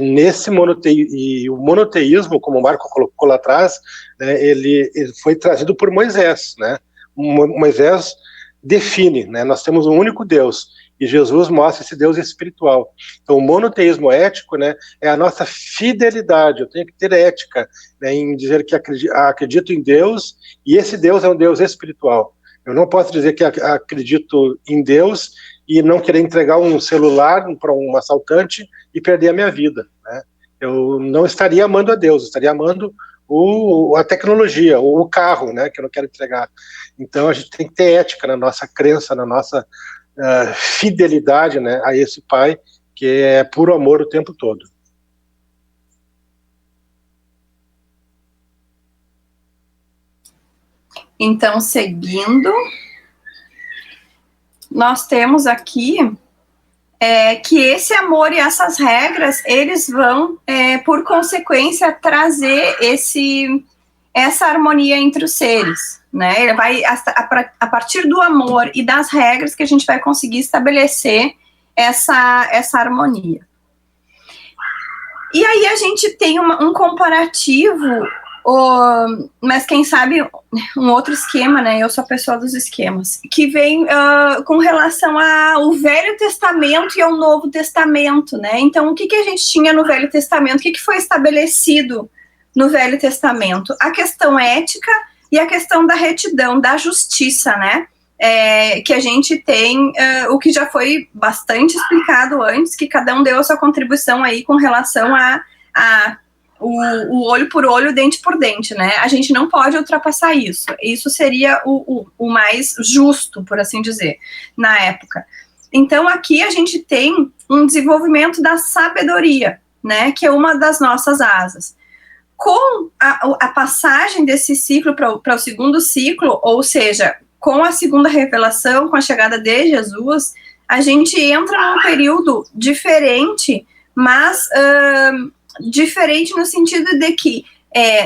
Nesse monoteísmo, e o monoteísmo, como o Marco colocou lá atrás, né, ele foi trazido por Moisés, né? Moisés define, né? Nós temos um único Deus, e Jesus mostra esse Deus espiritual. Então, o monoteísmo ético, né, é a nossa fidelidade. Eu tenho que ter ética, né, em dizer que acredito em Deus, e esse Deus é um Deus espiritual. Eu não posso dizer que acredito em Deus e não querer entregar um celular para um assaltante e perder a minha vida, né? Eu não estaria amando a Deus, eu estaria amando a tecnologia, o carro, né, que eu não quero entregar. Então, a gente tem que ter ética na nossa crença, na nossa fidelidade, né, a esse Pai que é puro amor o tempo todo. Então, seguindo, nós temos aqui que esse amor e essas regras, eles vão, por consequência, trazer essa harmonia entre os seres, né? Ele vai, a partir do amor e das regras, que a gente vai conseguir estabelecer essa harmonia. E aí a gente tem um comparativo, mas quem sabe um outro esquema, né? Eu sou a pessoa dos esquemas, que vem com relação ao Velho Testamento e ao Novo Testamento, né? Então, o que a gente tinha no Velho Testamento? O que foi estabelecido no Velho Testamento? A questão ética e a questão da retidão, da justiça, né? Que a gente tem, o que já foi bastante explicado antes, que cada um deu a sua contribuição aí com relação o olho por olho, dente por dente, né? A gente não pode ultrapassar isso. Isso seria o mais justo, por assim dizer, na época. Então, aqui a gente tem um desenvolvimento da sabedoria, né? Que é uma das nossas asas. Com a passagem desse ciclo para o segundo ciclo, ou seja, com a segunda revelação, com a chegada de Jesus, a gente entra num período diferente, mas diferente no sentido de que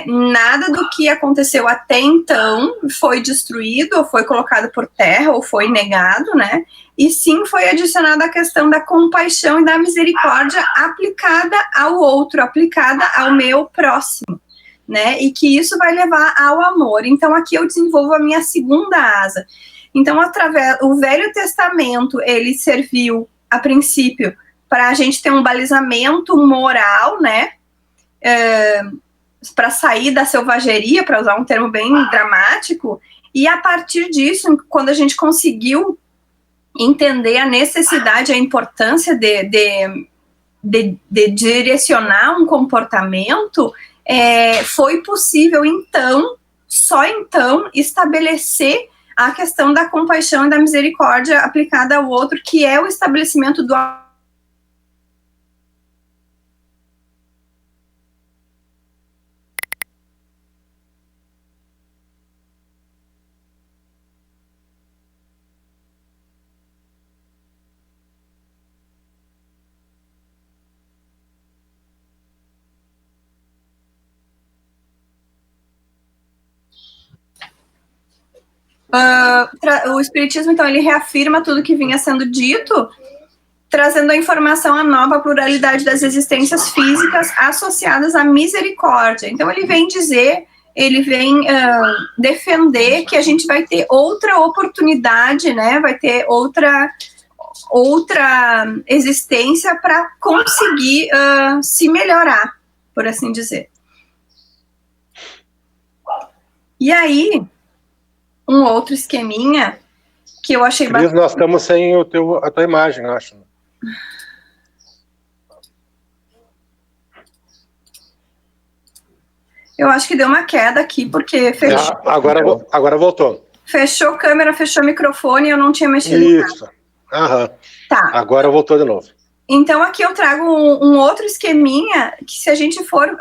nada do que aconteceu até então foi destruído, ou foi colocado por terra, ou foi negado, né? E sim foi adicionada a questão da compaixão e da misericórdia aplicada ao outro, aplicada ao meu próximo, né? E que isso vai levar ao amor. Então, aqui eu desenvolvo a minha segunda asa. Então, o Velho Testamento, ele serviu, a princípio, para a gente ter um balizamento moral, né? Para sair da selvageria, para usar um termo bem dramático, e a partir disso, quando a gente conseguiu entender a necessidade, a importância de direcionar um comportamento, foi possível, então, só então, estabelecer a questão da compaixão e da misericórdia aplicada ao outro, que é o estabelecimento do o Espiritismo, então, ele reafirma tudo que vinha sendo dito, trazendo a informação à nova pluralidade das existências físicas associadas à misericórdia. Então, ele vem dizer, ele vem defender que a gente vai ter outra oportunidade, né? Vai ter outra existência para conseguir se melhorar, por assim dizer. E aí, um outro esqueminha que eu achei bacana. Nós estamos sem a tua imagem, acho. Eu acho que deu uma queda aqui, porque fechou. Agora voltou. Fechou câmera, fechou microfone, eu não tinha mexido. Isso. Aham. Tá. Agora voltou de novo. Então, aqui eu trago um outro esqueminha, que se a gente for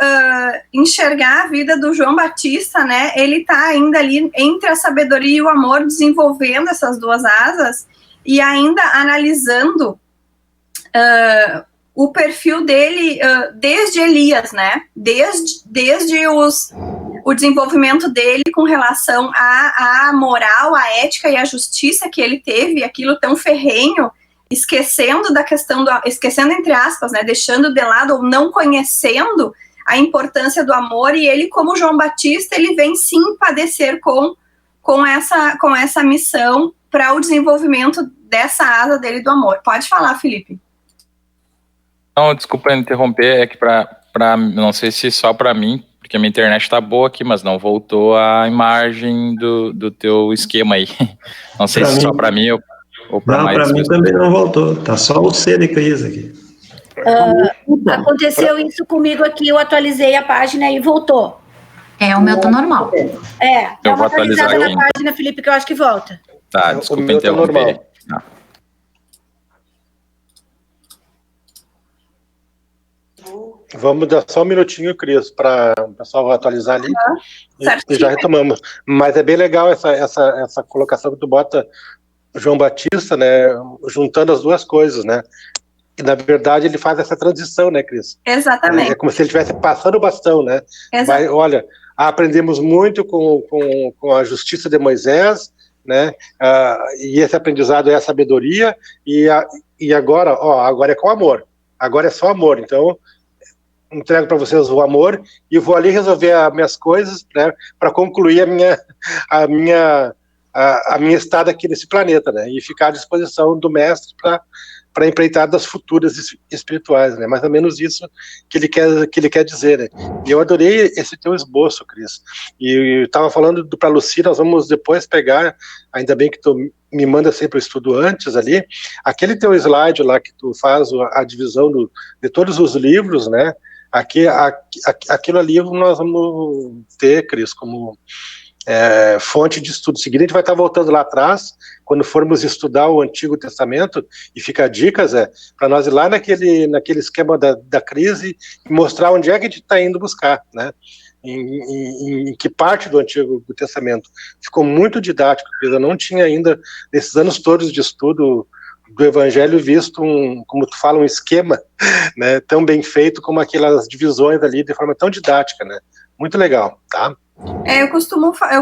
enxergar a vida do João Batista, né, ele tá ainda ali entre a sabedoria e o amor, desenvolvendo essas duas asas, e ainda analisando o perfil dele desde Elias, né, desde o desenvolvimento dele com relação à moral, à ética e à justiça que ele teve, aquilo tão ferrenho, esquecendo da questão esquecendo entre aspas, né, deixando de lado ou não conhecendo a importância do amor, e ele, como João Batista, ele vem sim padecer com essa missão para o desenvolvimento dessa asa dele do amor. Pode falar, Felipe. Não, desculpa interromper, é que não sei se só para mim, porque a minha internet tá boa aqui, mas não voltou a imagem do teu esquema aí. Não sei se só para mim ou para mais. Não, para mim também não voltou. Tá só o C de Cris aqui. Aconteceu isso comigo aqui, eu atualizei a página e voltou. O meu tá normal. Dá uma atualizada na página, Felipe, que eu acho que volta. Tá, desculpa interromper. Vamos dar só um minutinho, Cris, para o pessoal atualizar ali. E já retomamos. Mas é bem legal essa colocação que tu bota João Batista, né, juntando as duas coisas, né? E, na verdade, ele faz essa transição, né, Cris? Exatamente. É como se ele estivesse passando o bastão, né? Olha, aprendemos muito com a justiça de Moisés, né? E esse aprendizado é a sabedoria, e agora, agora é com amor. Agora é só amor. Então, entrego para vocês o amor e vou ali resolver as minhas coisas, né, para concluir a minha estada aqui nesse planeta, né, e ficar à disposição do mestre para empreitadas futuras espirituais, né, mais ou menos isso que ele quer dizer, né. E eu adorei esse teu esboço, Cris, e eu estava falando para a Lucy, nós vamos depois pegar, ainda bem que tu me manda sempre o estudo antes ali, aquele teu slide lá que tu faz a divisão de todos os livros, né, aquilo ali nós vamos ter, Cris, como fonte de estudo. Seguinte, a gente vai estar voltando lá atrás, quando formos estudar o Antigo Testamento, e fica dicas, para nós ir lá naquele esquema da crise e mostrar onde é que a gente está indo buscar, né? Em que parte do Antigo Testamento. Ficou muito didático, eu não tinha ainda, nesses anos todos de estudo do Evangelho, visto como tu fala, um esquema, né, tão bem feito como aquelas divisões ali de forma tão didática, né? Muito legal, tá? Eu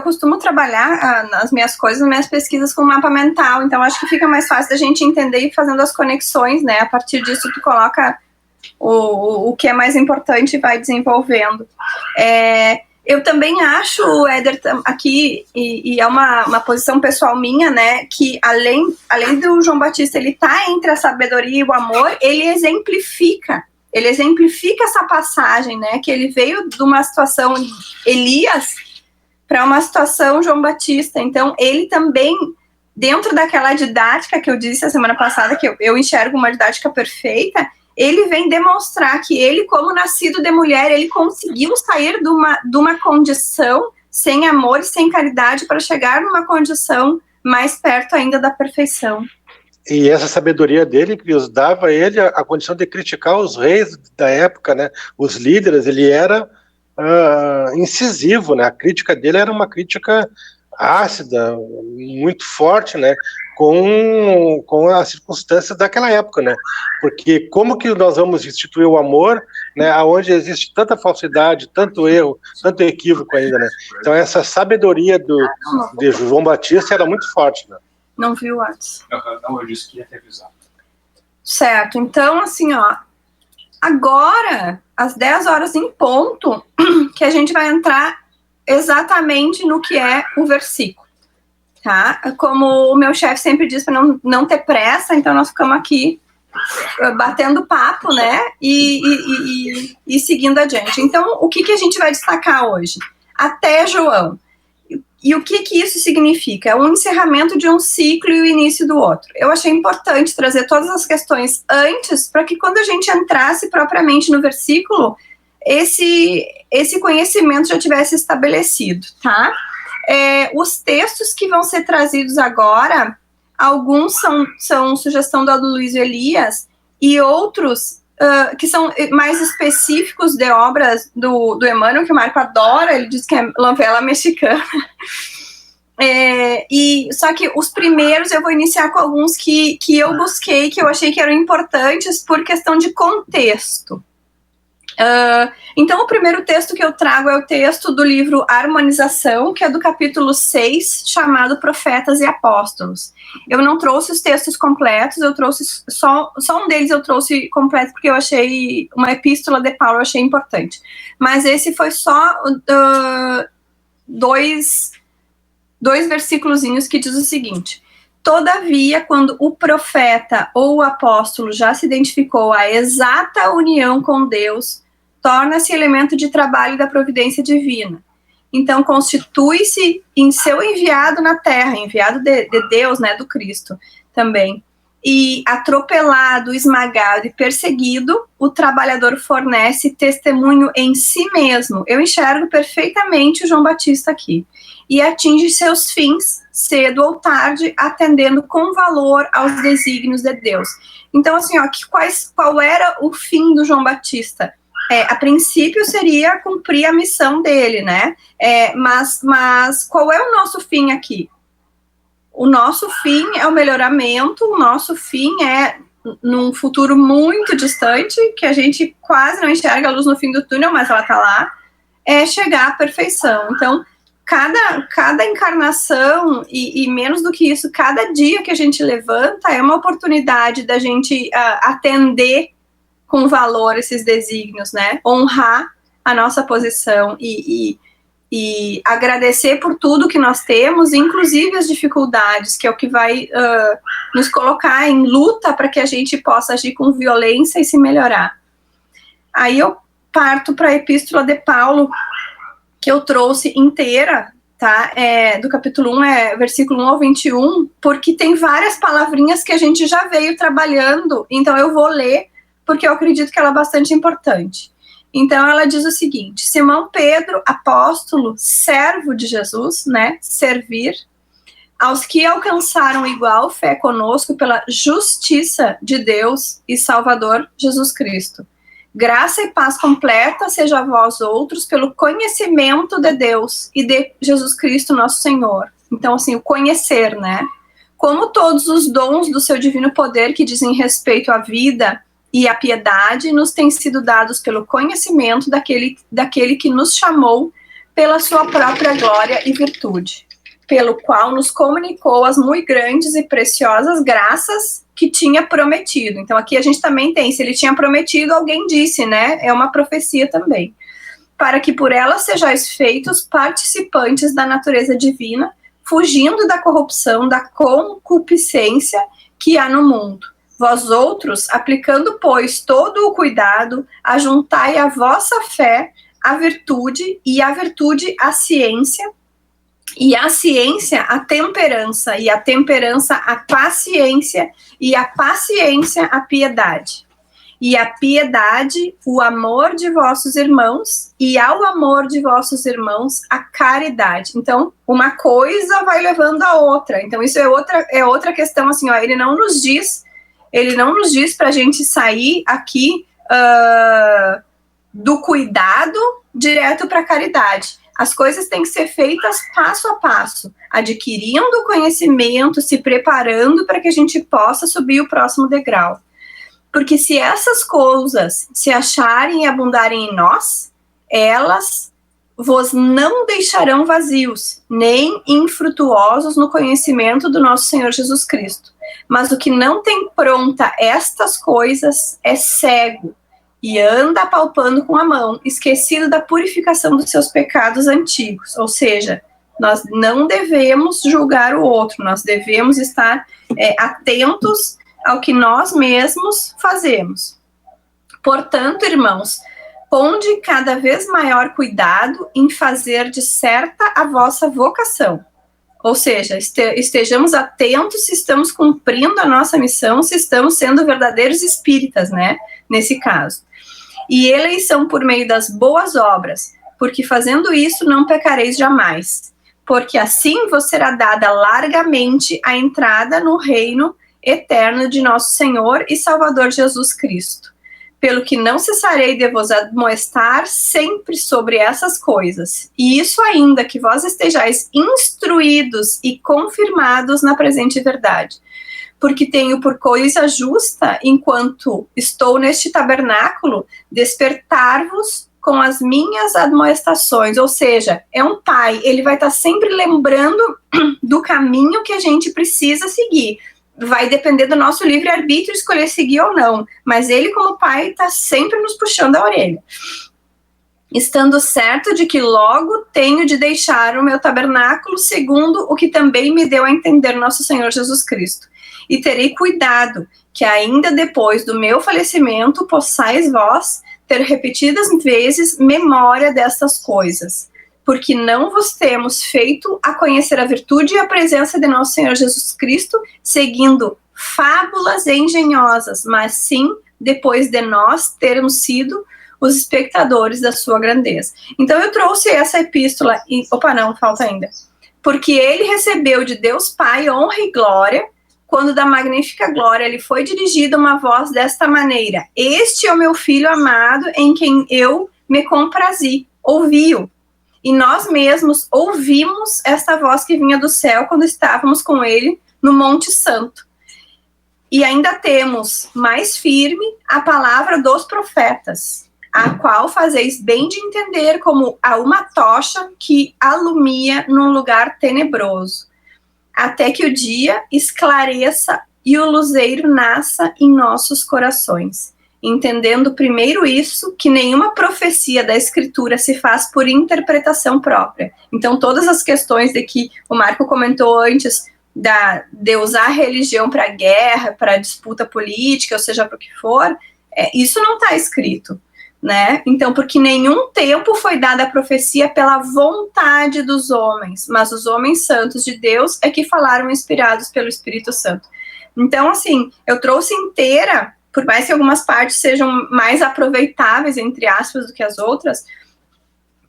costumo trabalhar nas minhas coisas, nas minhas pesquisas com mapa mental, então acho que fica mais fácil da gente entender e fazendo as conexões, né? A partir disso tu coloca o que é mais importante e vai desenvolvendo. Eu também acho, Éder, aqui, e é uma posição pessoal minha, né, que além do João Batista, ele tá entre a sabedoria e o amor, ele exemplifica essa passagem, né, que ele veio de uma situação Elias para uma situação João Batista. Então, ele também, dentro daquela didática que eu disse a semana passada, que eu enxergo uma didática perfeita, ele vem demonstrar que ele, como nascido de mulher, ele conseguiu sair de uma condição sem amor e sem caridade para chegar numa condição mais perto ainda da perfeição. E essa sabedoria dele, que dava a ele a condição de criticar os reis da época, né, os líderes. Ele era incisivo, né, a crítica dele era uma crítica ácida, muito forte, né, com as circunstâncias daquela época, né, porque como que nós vamos instituir o amor, né, onde existe tanta falsidade, tanto erro, tanto equívoco ainda, né, então essa sabedoria de João Batista era muito forte, né. Não viu antes. Não, eu disse que ia te avisar. Certo, então assim, agora, às 10 horas em ponto, que a gente vai entrar exatamente no que é o versículo, tá? Como o meu chefe sempre diz para não ter pressa, então nós ficamos aqui batendo papo, né? E seguindo adiante. Então, o que a gente vai destacar hoje? Até João. E o que isso significa? É um encerramento de um ciclo e o início do outro. Eu achei importante trazer todas as questões antes, para que quando a gente entrasse propriamente no versículo, esse conhecimento já tivesse estabelecido, tá? Os textos que vão ser trazidos agora, alguns são sugestão do Aloysio Elias, e outros que são mais específicos de obras do Emmanuel, que o Marco adora, ele diz que é novela mexicana. Só que os primeiros eu vou iniciar com alguns que eu busquei, que eu achei que eram importantes por questão de contexto. Então, o primeiro texto que eu trago é o texto do livro Harmonização, que é do capítulo 6, chamado Profetas e Apóstolos. Eu não trouxe os textos completos, eu trouxe só um deles eu trouxe completo, porque eu achei uma epístola de Paulo, eu achei importante. Mas esse foi só dois versículozinhos que diz o seguinte: todavia, quando o profeta ou o apóstolo já se identificou a exata união com Deus, torna-se elemento de trabalho da providência divina. Então, constitui-se em seu enviado na terra, enviado de Deus, né, do Cristo também. E atropelado, esmagado e perseguido, o trabalhador fornece testemunho em si mesmo. Eu enxergo perfeitamente o João Batista aqui. E atinge seus fins, cedo ou tarde, atendendo com valor aos desígnios de Deus. Então, assim, qual era o fim do João Batista? A princípio seria cumprir a missão dele, né? Mas qual é o nosso fim aqui? O nosso fim é o melhoramento, o nosso fim é, num futuro muito distante, que a gente quase não enxerga a luz no fim do túnel, mas ela está lá, é chegar à perfeição. Então, cada encarnação, e menos do que isso, cada dia que a gente levanta é uma oportunidade da gente atender com valor esses desígnios, né? Honrar a nossa posição e agradecer por tudo que nós temos, inclusive as dificuldades, que é o que vai nos colocar em luta para que a gente possa agir com violência e se melhorar. Aí eu parto para a epístola de Paulo, que eu trouxe inteira, tá? Do capítulo 1, versículo 1 ao 21, porque tem várias palavrinhas que a gente já veio trabalhando, então eu vou ler, porque eu acredito que ela é bastante importante. Então, ela diz o seguinte: Simão Pedro, apóstolo, servo de Jesus, né, servir, aos que alcançaram igual fé conosco pela justiça de Deus e Salvador Jesus Cristo. Graça e paz completa seja a vós outros pelo conhecimento de Deus e de Jesus Cristo, nosso Senhor. Então, assim, o conhecer, né? Como todos os dons do seu divino poder que dizem respeito à vida e a piedade nos têm sido dados pelo conhecimento daquele que nos chamou pela sua própria glória e virtude, pelo qual nos comunicou as muito grandes e preciosas graças que tinha prometido. Então aqui a gente também tem, se ele tinha prometido, alguém disse, né? É uma profecia também. Para que por ela sejais feitos participantes da natureza divina, fugindo da corrupção, da concupiscência que há no mundo. Vós outros, aplicando, pois, todo o cuidado, ajuntai a vossa fé a virtude, e a virtude a ciência, e a ciência a temperança, e a temperança a paciência, e a paciência a piedade. E a piedade, o amor de vossos irmãos, e ao amor de vossos irmãos, a caridade. Então, uma coisa vai levando a outra. Então, isso é outra questão, assim, ó, ele não nos diz para a gente sair aqui do cuidado direto para a caridade. As coisas têm que ser feitas passo a passo, adquirindo conhecimento, se preparando para que a gente possa subir o próximo degrau. Porque se essas coisas se acharem e abundarem em nós, elas vos não deixarão vazios, nem infrutuosos no conhecimento do nosso Senhor Jesus Cristo. Mas o que não tem pronta estas coisas é cego, e anda apalpando com a mão, esquecido da purificação dos seus pecados antigos. Ou seja, nós não devemos julgar o outro, nós devemos estar atentos ao que nós mesmos fazemos. Portanto, irmãos, ponde cada vez maior cuidado em fazer de certa a vossa vocação. Ou seja, estejamos atentos se estamos cumprindo a nossa missão, se estamos sendo verdadeiros espíritas, né, nesse caso. e eleição por meio das boas obras, porque fazendo isso não pecareis jamais, porque assim vos será dada largamente a entrada no reino eterno de nosso Senhor e Salvador Jesus Cristo. Pelo que não cessarei de vos admoestar sempre sobre essas coisas, e isso ainda que vós estejais instruídos e confirmados na presente verdade. Porque tenho por coisa justa, enquanto estou neste tabernáculo, despertar-vos com as minhas admoestações. Ou seja, é um pai, ele vai estar sempre lembrando do caminho que a gente precisa seguir. Vai depender do nosso livre-arbítrio escolher seguir ou não, mas ele, como pai, está sempre nos puxando a orelha. Estando certo de que logo tenho de deixar o meu tabernáculo, segundo o que também me deu a entender nosso Senhor Jesus Cristo. E terei cuidado, que ainda depois do meu falecimento, possais vós ter repetidas vezes memória destas coisas, porque não vos temos feito a conhecer a virtude e a presença de nosso Senhor Jesus Cristo, seguindo fábulas engenhosas, mas sim depois de nós termos sido os espectadores da sua grandeza. Então eu trouxe essa epístola, falta ainda. Porque ele recebeu de Deus Pai honra e glória, quando da magnífica glória lhe foi dirigida uma voz desta maneira: este é o meu filho amado, em quem eu me comprazi. Ouvi-o. E nós mesmos ouvimos esta voz que vinha do céu quando estávamos com ele no Monte Santo. E ainda temos mais firme a palavra dos profetas, a qual fazeis bem de entender como a uma tocha que alumia num lugar tenebroso, até que o dia esclareça e o luzeiro nasça em nossos corações. Entendendo primeiro isso, que nenhuma profecia da Escritura se faz por interpretação própria. Então, todas as questões de que o Marco comentou antes, de usar a religião para guerra, para disputa política, ou seja, para o que for, isso não está escrito, né? Então, porque nenhum tempo foi dada a profecia pela vontade dos homens, mas os homens santos de Deus é que falaram inspirados pelo Espírito Santo. Então, assim, eu trouxe inteira, por mais que algumas partes sejam mais aproveitáveis, entre aspas, do que as outras,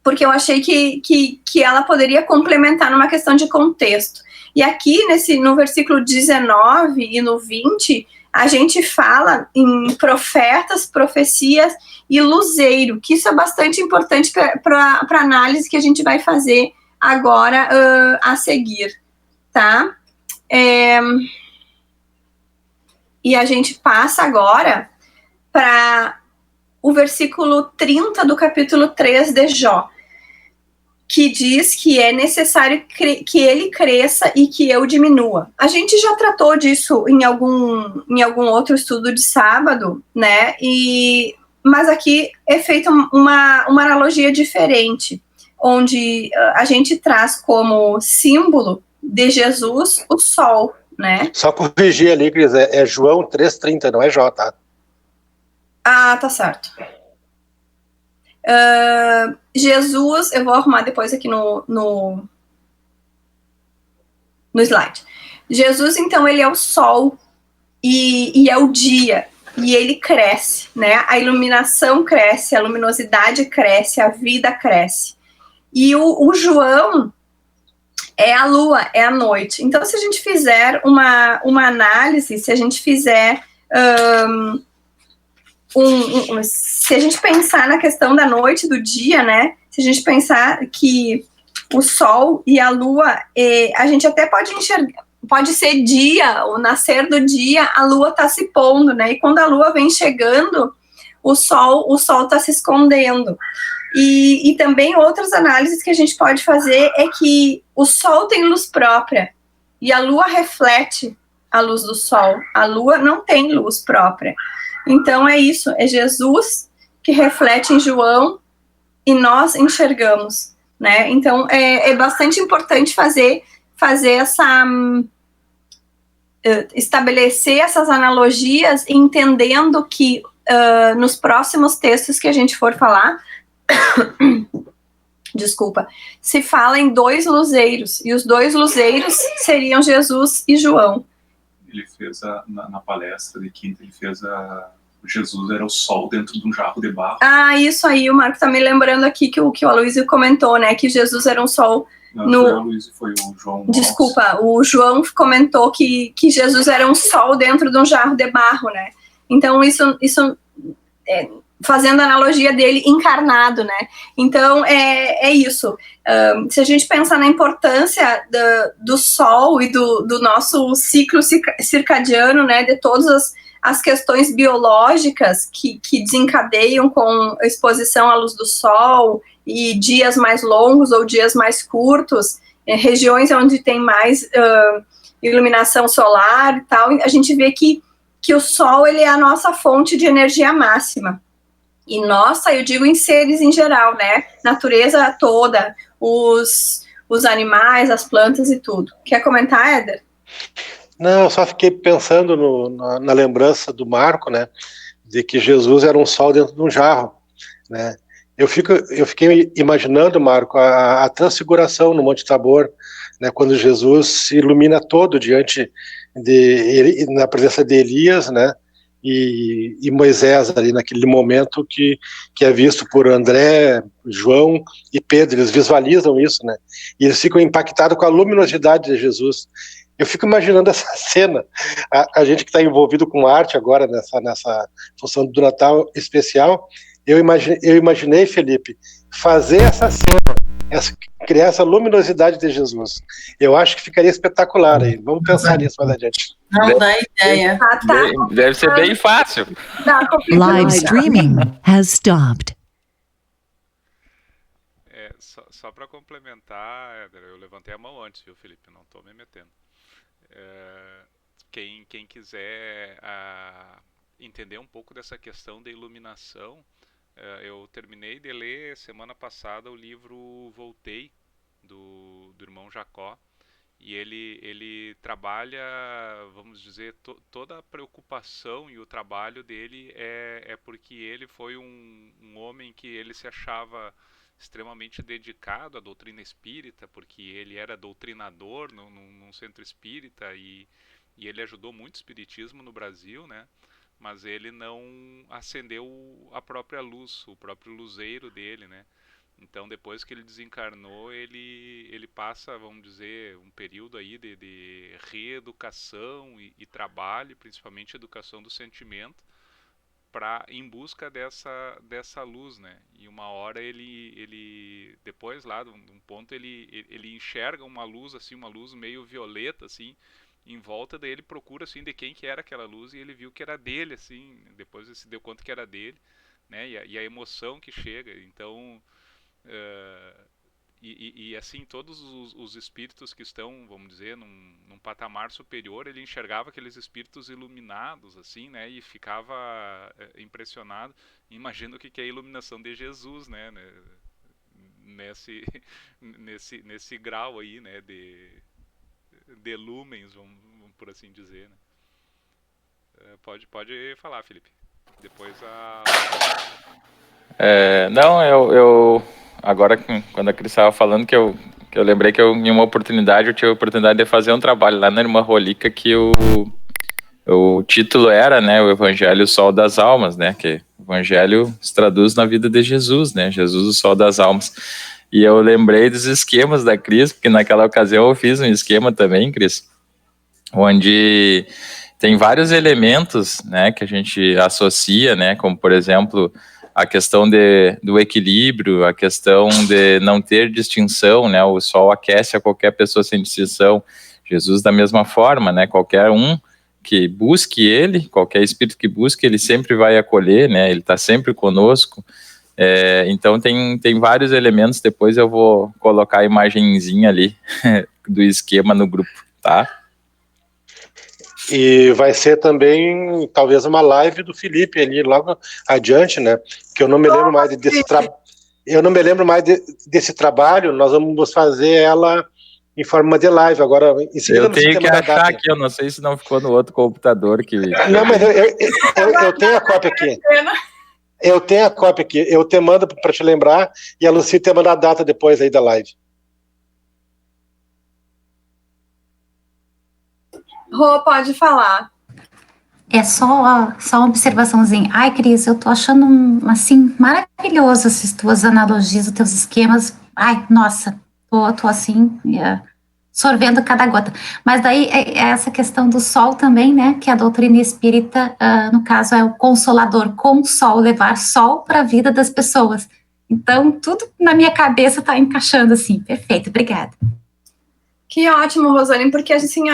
porque eu achei que ela poderia complementar numa questão de contexto. E aqui, no versículo 19 e no 20, a gente fala em profetas, profecias e luzeiro, que isso é bastante importante para a análise que a gente vai fazer agora a seguir, tá? E a gente passa agora para o versículo 30 do capítulo 3 de Jó, que diz que é necessário que ele cresça e que eu diminua. A gente já tratou disso em algum outro estudo de sábado, né? Mas aqui é feita uma analogia diferente, onde a gente traz como símbolo de Jesus o sol, né? Só corrigir ali, Cris, é João 3,30, não é Jó, tá? Ah, tá certo. Jesus, eu vou arrumar depois aqui no slide. Jesus, então, ele é o sol e é o dia, e ele cresce, né? A iluminação cresce, a luminosidade cresce, a vida cresce. E o João é a lua, é a noite. Então, se a gente fizer uma análise, se a gente fizer se a gente pensar na questão da noite e do dia, né? Se a gente pensar que o sol e a lua, a gente até pode enxergar, pode ser dia, o nascer do dia, a lua está se pondo, né? E quando a lua vem chegando, o sol está se escondendo. E também outras análises que a gente pode fazer é que o sol tem luz própria e a lua reflete a luz do sol. A lua não tem luz própria. Então é isso, é Jesus que reflete em João e nós enxergamos, né? Então é bastante importante fazer essa estabelecer essas analogias, entendendo que nos próximos textos que a gente for falar, desculpa, se fala em dois luzeiros, e os dois luzeiros seriam Jesus e João. Ele fez na palestra de quinta, ele fez Jesus era o sol dentro de um jarro de barro. Ah, isso aí, o Marco tá me lembrando aqui que o Aloysio comentou, né, que Jesus era um sol... Não foi o Aloysio, foi o João. Desculpa, o João comentou que Jesus era um sol dentro de um jarro de barro, né? Então, isso fazendo a analogia dele encarnado, né? Então, é isso. Se a gente pensar na importância do sol e do nosso ciclo circadiano, né, de todas as questões biológicas que desencadeiam com a exposição à luz do sol e dias mais longos ou dias mais curtos, regiões onde tem mais iluminação solar e tal, a gente vê que o sol ele é a nossa fonte de energia máxima. E nossa, eu digo em seres em geral, né? Natureza toda, os animais, as plantas e tudo. Quer comentar, Éder? Não, eu só fiquei pensando na lembrança do Marco, né? De que Jesus era um sol dentro de um jarro, né? Eu fiquei imaginando, Marco, a transfiguração no Monte Tabor, né, quando Jesus se ilumina todo na presença de Elias, né, e Moisés ali naquele momento que é visto por André, João e Pedro. Eles visualizam isso, né, e eles ficam impactados com a luminosidade de Jesus. Eu fico imaginando essa cena, a gente que está envolvido com arte agora nessa função do Natal especial. Eu imaginei, Felipe, fazer essa cena, criar essa luminosidade de Jesus. Eu acho que ficaria espetacular aí. Vamos pensar nisso mais adiante. Não dá ideia. Deve ser bem fácil. Live streaming has stopped. Só para complementar, Éder, eu levantei a mão antes, viu, Felipe? Não estou me metendo. Quem quiser entender um pouco dessa questão da iluminação, eu terminei de ler semana passada o livro Voltei, do irmão Jacó, e ele trabalha, vamos dizer, toda a preocupação e o trabalho dele é porque ele foi um homem que ele se achava extremamente dedicado à doutrina espírita, porque ele era doutrinador num centro espírita e ele ajudou muito o espiritismo no Brasil, né? Mas ele não acendeu a própria luz, o próprio luzeiro dele, né? Então, depois que ele desencarnou, ele passa, vamos dizer, um período aí de reeducação e trabalho, principalmente educação do sentimento, em busca dessa luz, né? E uma hora ele depois lá de um ponto ele enxerga uma luz assim, uma luz meio violeta assim, em volta, daí ele procura assim de quem que era aquela luz e ele viu que era dele, assim, depois ele se deu conta que era dele, né? E a emoção que chega, então assim, todos os espíritos que estão, vamos dizer, num patamar superior, ele enxergava aqueles espíritos iluminados, assim, né, e ficava impressionado. Imagina o que é a iluminação de Jesus, né, nesse grau aí, né, de lumens, vamos por assim dizer, né. Pode falar, Felipe. Depois Não, eu agora, quando a Cris estava falando, que eu lembrei que em uma oportunidade eu tive a oportunidade de fazer um trabalho lá na Irmã Rolica, que o título era, né, o Evangelho, o Sol das Almas, né, que o Evangelho se traduz na vida de Jesus, né, Jesus, o Sol das Almas. E eu lembrei dos esquemas da Cris, porque naquela ocasião eu fiz um esquema também, Cris, onde tem vários elementos, né, que a gente associa, né, como, por exemplo, a questão do equilíbrio, a questão de não ter distinção, né? O sol aquece a qualquer pessoa sem distinção. Jesus da mesma forma, né? Qualquer um que busque ele, qualquer espírito que busque, ele sempre vai acolher, né? Ele está sempre conosco. Então tem vários elementos. Depois eu vou colocar a imagenzinha ali do esquema no grupo, tá? E vai ser também, talvez, uma live do Felipe ali logo adiante, né? Que eu não me lembro mais desse trabalho. Nós vamos fazer ela em forma de live agora. Em seguida, eu tenho que achar aqui, eu não sei se não ficou no outro computador que. Não, mas eu tenho a cópia aqui. Eu tenho a cópia aqui. Eu te mando para te lembrar e a Lucy te manda a data depois aí da live. Rô, pode falar. É só uma observaçãozinha. Ai, Cris, eu tô achando, assim, maravilhoso essas tuas analogias, os teus esquemas. Ai, nossa, tô assim, sorvendo cada gota. Mas daí é essa questão do sol também, né? Que a doutrina espírita, no caso, é o consolador, com sol, levar sol para a vida das pessoas. Então, tudo na minha cabeça tá encaixando assim. Perfeito, obrigada. Que ótimo, Rosane, porque assim,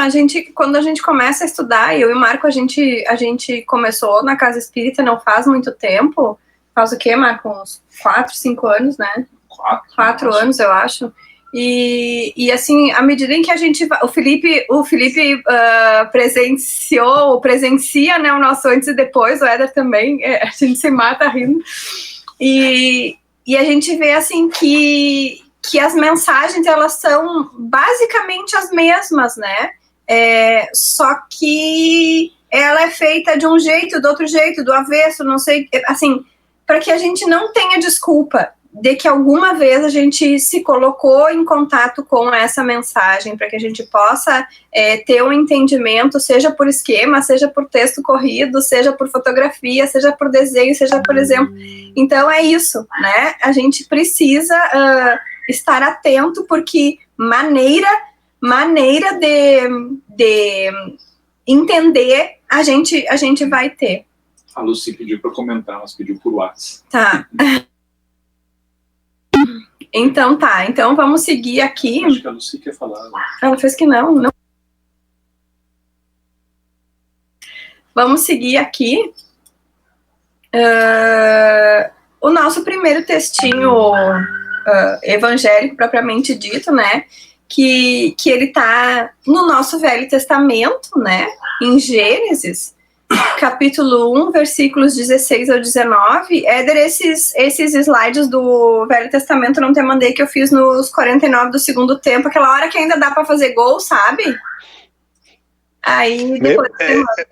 quando a gente começa a estudar, eu e o Marco, a gente começou na Casa Espírita não faz muito tempo. Faz o quê, Marco? Uns 4, 5 anos, né? 4 anos, eu acho. E assim, à medida em que a gente... O Felipe presencia, né, o nosso antes e depois, o Éder também, a gente se mata rindo. E a gente vê, assim, que as mensagens, elas são basicamente as mesmas, né? Só que ela é feita de um jeito, do outro jeito, do avesso, não sei, assim, para que a gente não tenha desculpa de que alguma vez a gente se colocou em contato com essa mensagem, para que a gente possa ter um entendimento, seja por esquema, seja por texto corrido, seja por fotografia, seja por desenho, seja por exemplo. Então é isso, né? A gente precisa estar atento, porque maneira de entender a gente vai ter. A Lucy pediu para comentar, mas pediu por WhatsApp. Tá. Então tá, então vamos seguir aqui. Acho que a Lucy quer falar. Né? Ela fez que não. Vamos seguir aqui. O nosso primeiro textinho evangélico propriamente dito, né? Que ele tá no nosso Velho Testamento, né? Em Gênesis, capítulo 1, versículos 16 ao 19. Éder, esses slides do Velho Testamento não te mandei, que eu fiz nos 49 do segundo tempo, aquela hora que ainda dá para fazer gol, sabe? Aí depois...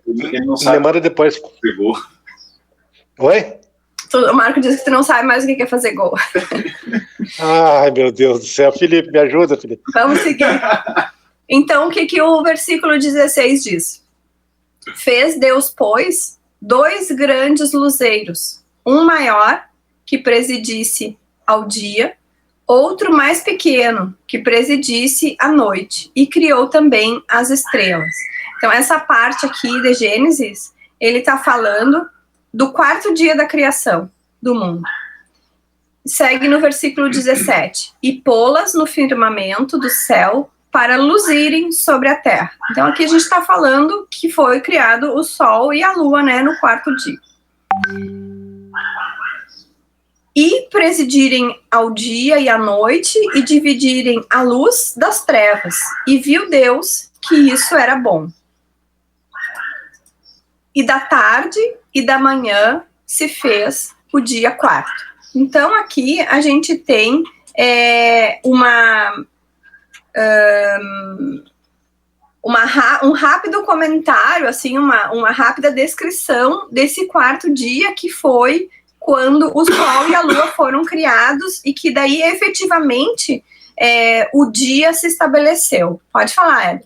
Me manda depois. Pegou. Oi? O Marco disse que tu não sabe mais o que é fazer gol. Ai, meu Deus do céu. Felipe, me ajuda, Felipe. Vamos seguir. Então, o que o versículo 16 diz? Fez Deus, pois, 2 grandes luzeiros, um maior, que presidisse ao dia, outro mais pequeno, que presidisse à noite, e criou também as estrelas. Então, essa parte aqui de Gênesis, ele está falando do 4º dia da criação do mundo. Segue no versículo 17. E pô-las no firmamento do céu para luzirem sobre a terra. Então, aqui a gente está falando que foi criado o sol e a lua, né, no 4º dia. E presidirem ao dia e à noite e dividirem a luz das trevas. E viu Deus que isso era bom. E da tarde e da manhã se fez o dia 4º. Então, aqui a gente tem um rápido comentário, assim, uma rápida descrição desse 4º dia, que foi quando o Sol e a Lua foram criados, e que daí, efetivamente, o dia se estabeleceu. Pode falar, Ed.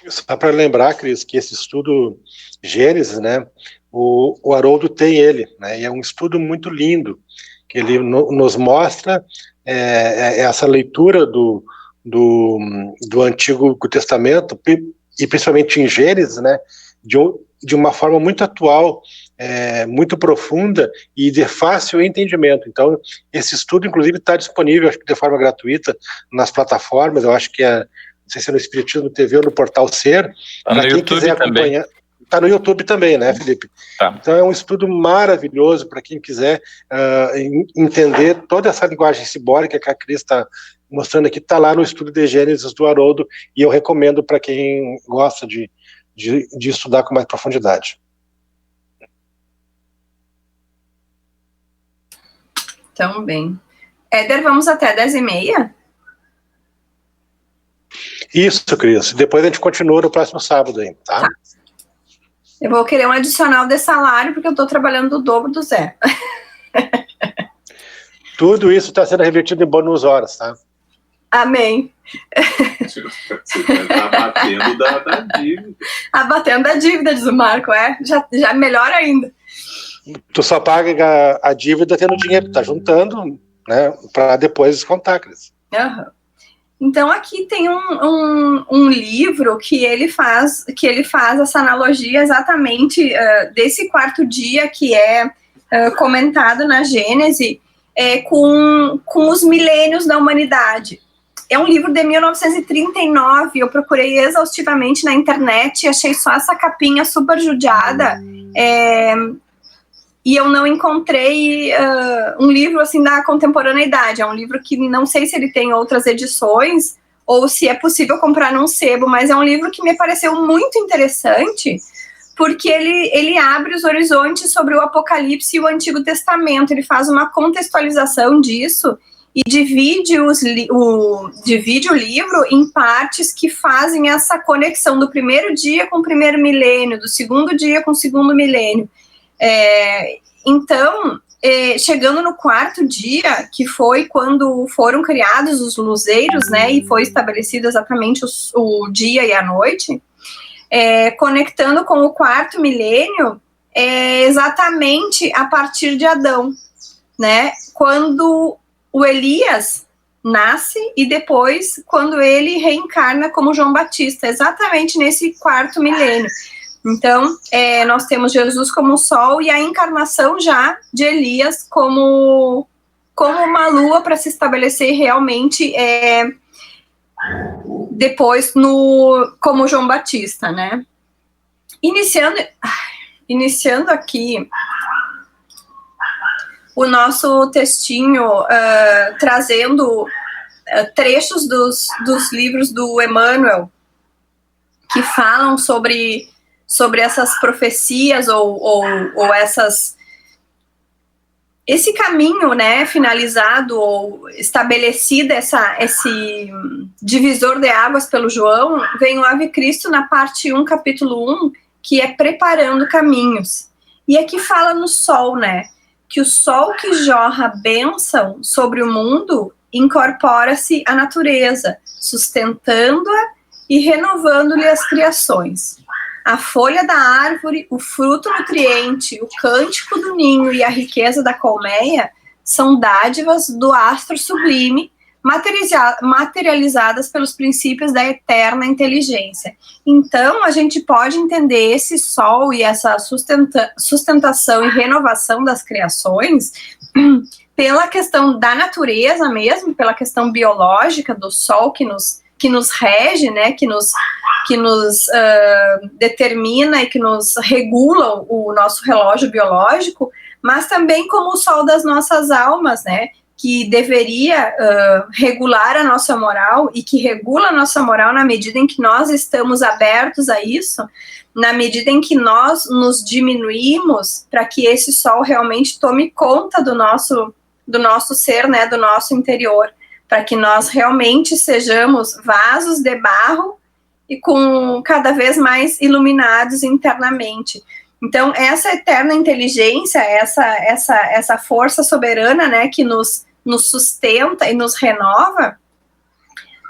Só para lembrar, Cris, que esse estudo Gênesis, né, o Haroldo tem ele, né, e é um estudo muito lindo, que ele nos mostra essa leitura do Antigo Testamento, e principalmente em Gênesis, né, de uma forma muito atual, muito profunda e de fácil entendimento. Então, esse estudo, inclusive, está disponível, acho que de forma gratuita, nas plataformas. Eu acho que não sei se é no Espiritismo TV ou no Portal Ser, para quem quiser acompanhar. Está no YouTube também, né, Felipe? Tá. Então é um estudo maravilhoso para quem quiser entender toda essa linguagem simbólica que a Cris está mostrando aqui. Está lá no estudo de Gênesis do Haroldo, e eu recomendo para quem gosta de estudar com mais profundidade. Então, bem. Éder, vamos até 10h30? Isso, Cris. Depois a gente continua no próximo sábado aí, tá? Eu vou querer um adicional de salário, porque eu estou trabalhando o dobro do Zé. Tudo isso está sendo revertido em bônus horas, tá? Amém. Você está abatendo da dívida. Abatendo a dívida, diz o Marco, já melhor ainda. Tu só paga a dívida tendo dinheiro, tu tá juntando, né, para depois descontar, Cris. Uhum. Então aqui tem um livro que ele faz essa analogia exatamente desse quarto dia que é comentado na Gênese com os milênios da humanidade. É um livro de 1939, eu procurei exaustivamente na internet, achei só essa capinha super judiada, e eu não encontrei um livro assim da contemporaneidade. É um livro que não sei se ele tem outras edições ou se é possível comprar num sebo, mas é um livro que me pareceu muito interessante porque ele abre os horizontes sobre o Apocalipse e o Antigo Testamento. Ele faz uma contextualização disso e divide o livro em partes que fazem essa conexão do primeiro dia com o primeiro milênio, do segundo dia com o segundo milênio. Então, chegando no quarto dia, que foi quando foram criados os luzeiros, né, e foi estabelecido exatamente o dia e a noite, conectando com o quarto milênio, exatamente a partir de Adão, né, quando o Elias nasce e depois quando ele reencarna como João Batista, exatamente nesse quarto milênio. Então, nós temos Jesus como o sol e a encarnação já de Elias como uma lua para se estabelecer realmente depois como João Batista, né? Iniciando aqui o nosso textinho, trazendo trechos dos livros do Emmanuel que falam sobre essas profecias ou esse caminho, né, finalizado ou estabelecido, esse divisor de águas pelo João, vem o Ave Cristo na parte 1, capítulo 1, que é preparando caminhos. E aqui fala no sol, né, que o sol que jorra bênção sobre o mundo incorpora-se à natureza, sustentando-a e renovando-lhe as criações. A folha da árvore, o fruto nutriente, o cântico do ninho e a riqueza da colmeia são dádivas do astro sublime, materializadas pelos princípios da eterna inteligência. Então, a gente pode entender esse sol e essa sustentação e renovação das criações pela questão da natureza mesmo, pela questão biológica do sol que nos rege, né, que nos determina e que nos regula o nosso relógio biológico, mas também como o sol das nossas almas, né, que deveria regular a nossa moral e que regula a nossa moral na medida em que nós estamos abertos a isso, na medida em que nós nos diminuímos para que esse sol realmente tome conta do nosso ser, né, do nosso interior, para que nós realmente sejamos vasos de barro e com cada vez mais iluminados internamente. Então, essa eterna inteligência, essa força soberana, né, que nos sustenta e nos renova,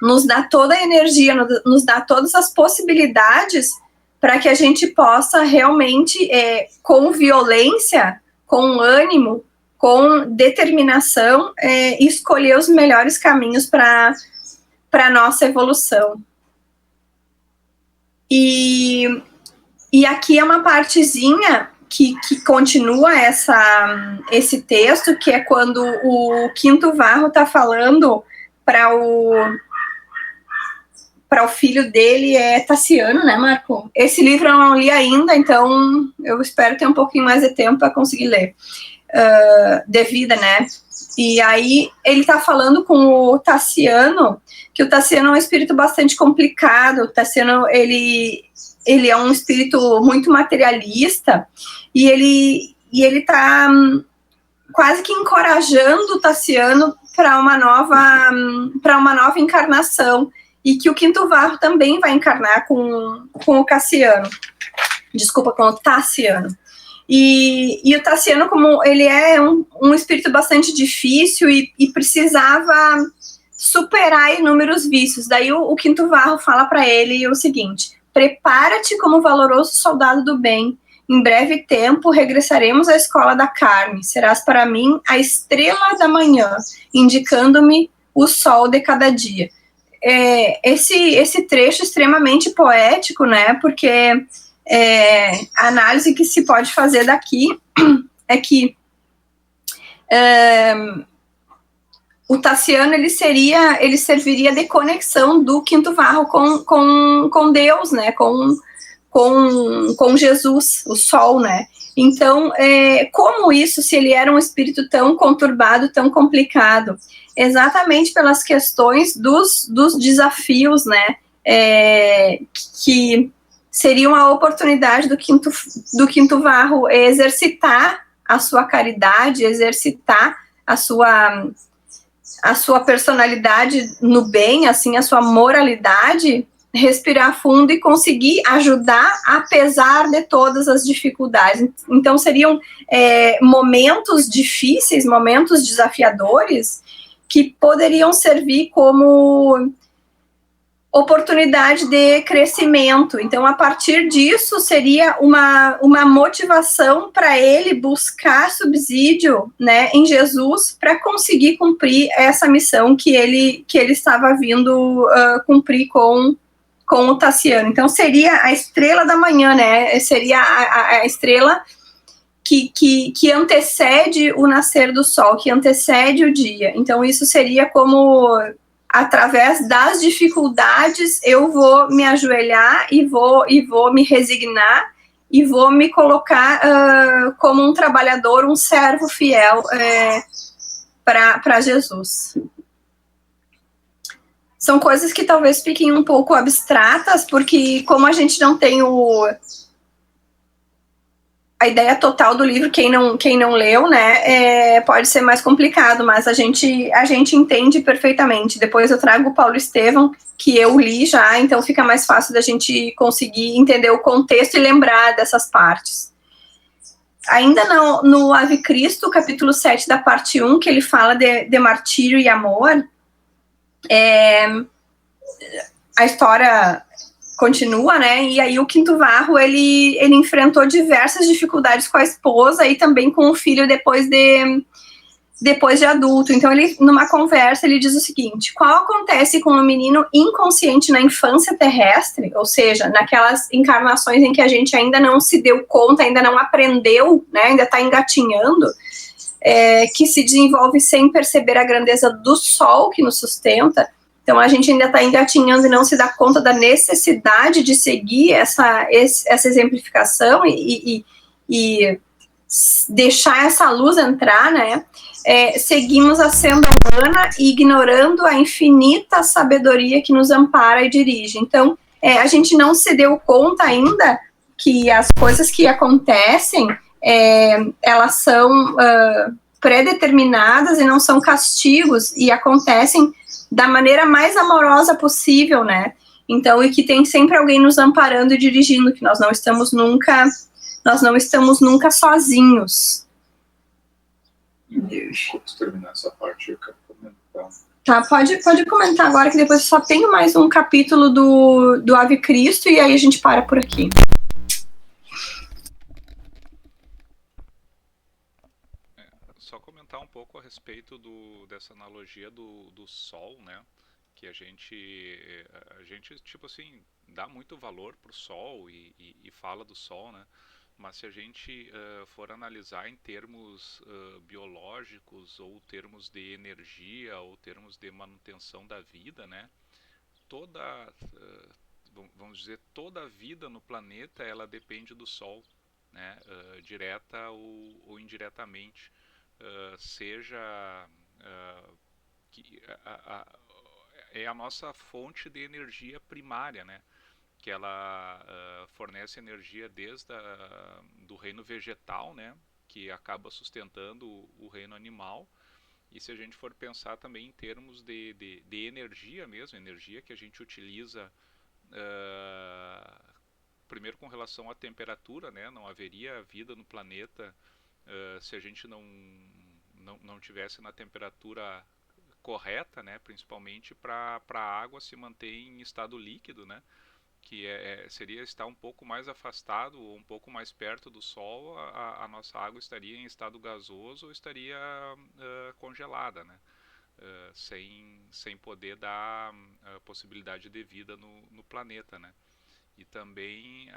nos dá toda a energia, nos dá todas as possibilidades para que a gente possa realmente, com violência, com ânimo, com determinação, escolher os melhores caminhos para a nossa evolução. E aqui é uma partezinha que continua esse texto, que é quando o Quinto Varro está falando para o filho dele, Tassiano, né, Marco? Esse livro eu não li ainda, então eu espero ter um pouquinho mais de tempo para conseguir ler. De vida, né? E aí ele tá falando com o Tassiano, que o Tassiano é um espírito bastante complicado. O Tassiano, ele é um espírito muito materialista e ele tá quase que encorajando o Tassiano para uma nova encarnação, e que o Quinto Varro também vai encarnar com o Cassiano. Desculpa, com o Tassiano. E o Tassiano, como ele é um espírito bastante difícil e precisava superar inúmeros vícios. Daí o Quinto Varro fala para ele o seguinte: prepara-te como valoroso soldado do bem. Em breve tempo regressaremos à escola da carne. Serás para mim a estrela da manhã, indicando-me o sol de cada dia. Esse trecho extremamente poético, né? Porque a análise que se pode fazer daqui é que o Tassiano ele serviria de conexão do Quinto Varro com Deus, né? Com Jesus, o Sol, né? Então, como isso, se ele era um espírito tão conturbado, tão complicado? Exatamente pelas questões dos desafios, né? Que seriam a oportunidade do Quinto Varro exercitar a sua caridade, exercitar a sua personalidade no bem, assim, a sua moralidade, respirar fundo e conseguir ajudar apesar de todas as dificuldades. Então, seriam momentos difíceis, momentos desafiadores, que poderiam servir como oportunidade de crescimento. Então, a partir disso, seria uma motivação para ele buscar subsídio, né, em Jesus para conseguir cumprir essa missão que ele estava vindo cumprir com o Tassiano. Então, seria a estrela da manhã, né? Seria a estrela que antecede o nascer do sol, que antecede o dia. Então, isso seria como, através das dificuldades, eu vou me ajoelhar e vou me resignar e vou me colocar como um trabalhador, um servo fiel para Jesus. São coisas que talvez fiquem um pouco abstratas, porque como a gente não tem a ideia total do livro, quem não leu, né, pode ser mais complicado, mas a gente entende perfeitamente. Depois eu trago o Paulo Estevam, que eu li já, então fica mais fácil da gente conseguir entender o contexto e lembrar dessas partes. Ainda no Ave Cristo, capítulo 7 da parte 1, que ele fala de martírio e amor, a história continua, né, e aí o Quinto Varro, ele enfrentou diversas dificuldades com a esposa e também com o filho depois de adulto. Então, numa conversa, ele diz o seguinte: qual acontece com um menino inconsciente na infância terrestre, ou seja, naquelas encarnações em que a gente ainda não se deu conta, ainda não aprendeu, né, ainda está engatinhando, que se desenvolve sem perceber a grandeza do sol que nos sustenta. Então, a gente ainda está engatinhando e não se dá conta da necessidade de seguir essa exemplificação e deixar essa luz entrar, né? Seguimos a senda humana e ignorando a infinita sabedoria que nos ampara e dirige. Então, a gente não se deu conta ainda que as coisas que acontecem, elas são pré-determinadas e não são castigos, e acontecem da maneira mais amorosa possível, né? Então, e que tem sempre alguém nos amparando e dirigindo, que nós não estamos nunca sozinhos. Vamos terminar essa parte, eu quero comentar. Tá, pode comentar agora, que depois eu só tenho mais um capítulo do Ave Cristo, e aí a gente para por aqui. Só comentar um pouco a respeito dessa analogia do sol, né? Que a gente tipo assim, dá muito valor pro sol e fala do sol, né? Mas se a gente for analisar em termos biológicos, ou termos de energia, ou termos de manutenção da vida, né? Vamos dizer, toda a vida no planeta, ela depende do sol, né? Direta ou indiretamente. Seja que é a nossa fonte de energia primária, né? Que ela fornece energia desde do reino vegetal, né? Que acaba sustentando o reino animal. E se a gente for pensar também em termos de energia mesmo, energia que a gente utiliza, primeiro com relação à temperatura, né? Não haveria vida no planeta se a gente não tivesse na temperatura correta, né, principalmente para a água se manter em estado líquido, né, que seria estar um pouco mais afastado ou um pouco mais perto do Sol, a nossa água estaria em estado gasoso ou estaria congelada, né, sem poder dar possibilidade de vida no planeta, né. E também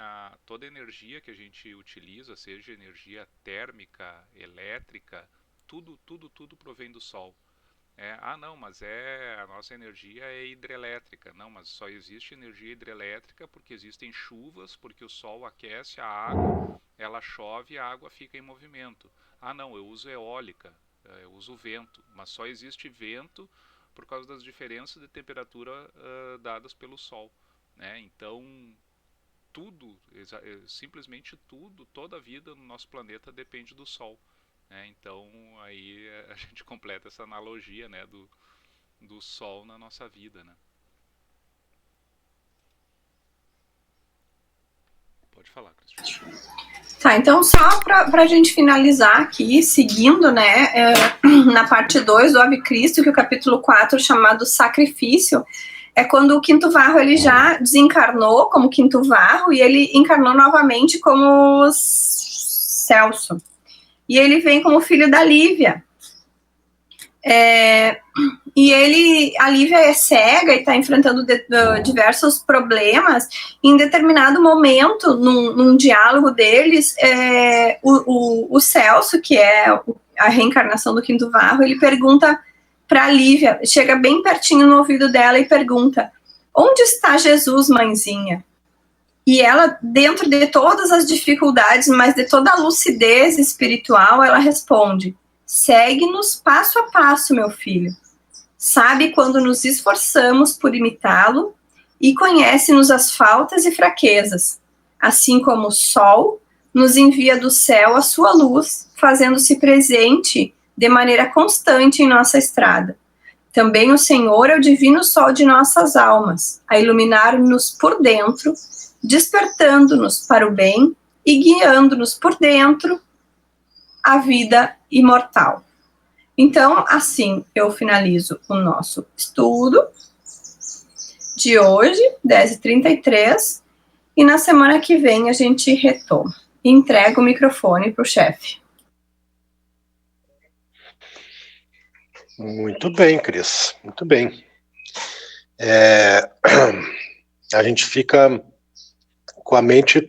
toda a energia que a gente utiliza, seja energia térmica, elétrica, tudo provém do Sol. Não, mas a nossa energia é hidrelétrica. Não, mas só existe energia hidrelétrica porque existem chuvas, porque o Sol aquece a água, ela chove e a água fica em movimento. Não, eu uso eólica, eu uso vento, mas só existe vento por causa das diferenças de temperatura dadas pelo Sol, né? Então, simplesmente tudo, toda a vida no nosso planeta depende do Sol. Então, aí a gente completa essa analogia, né, do Sol na nossa vida, né? Pode falar, Cristian. Tá, então só para a gente finalizar aqui, seguindo, né, na parte 2 do Ave Cristo, que é o capítulo 4, chamado Sacrifício, é quando o Quinto Varro ele já desencarnou como Quinto Varro e ele encarnou novamente como Celso. E ele vem como filho da Lívia. E a Lívia é cega e está enfrentando diversos problemas. Em determinado momento, num diálogo deles, o Celso, que é a reencarnação do Quinto Varro, ele pergunta para a Lívia, chega bem pertinho no ouvido dela e pergunta: onde está Jesus, mãezinha? E ela, dentro de todas as dificuldades, mas de toda a lucidez espiritual, ela responde: segue-nos passo a passo, meu filho. Sabe quando nos esforçamos por imitá-lo e conhece-nos as faltas e fraquezas, assim como o sol nos envia do céu a sua luz, fazendo-se presente de maneira constante em nossa estrada. Também o Senhor é o divino sol de nossas almas, a iluminar-nos por dentro, despertando-nos para o bem e guiando-nos por dentro à vida imortal. Então, assim, eu finalizo o nosso estudo de hoje, 10h33, e na semana que vem a gente retoma. Entrego o microfone para o chefe. Muito bem, Cris, muito bem. A gente fica com a mente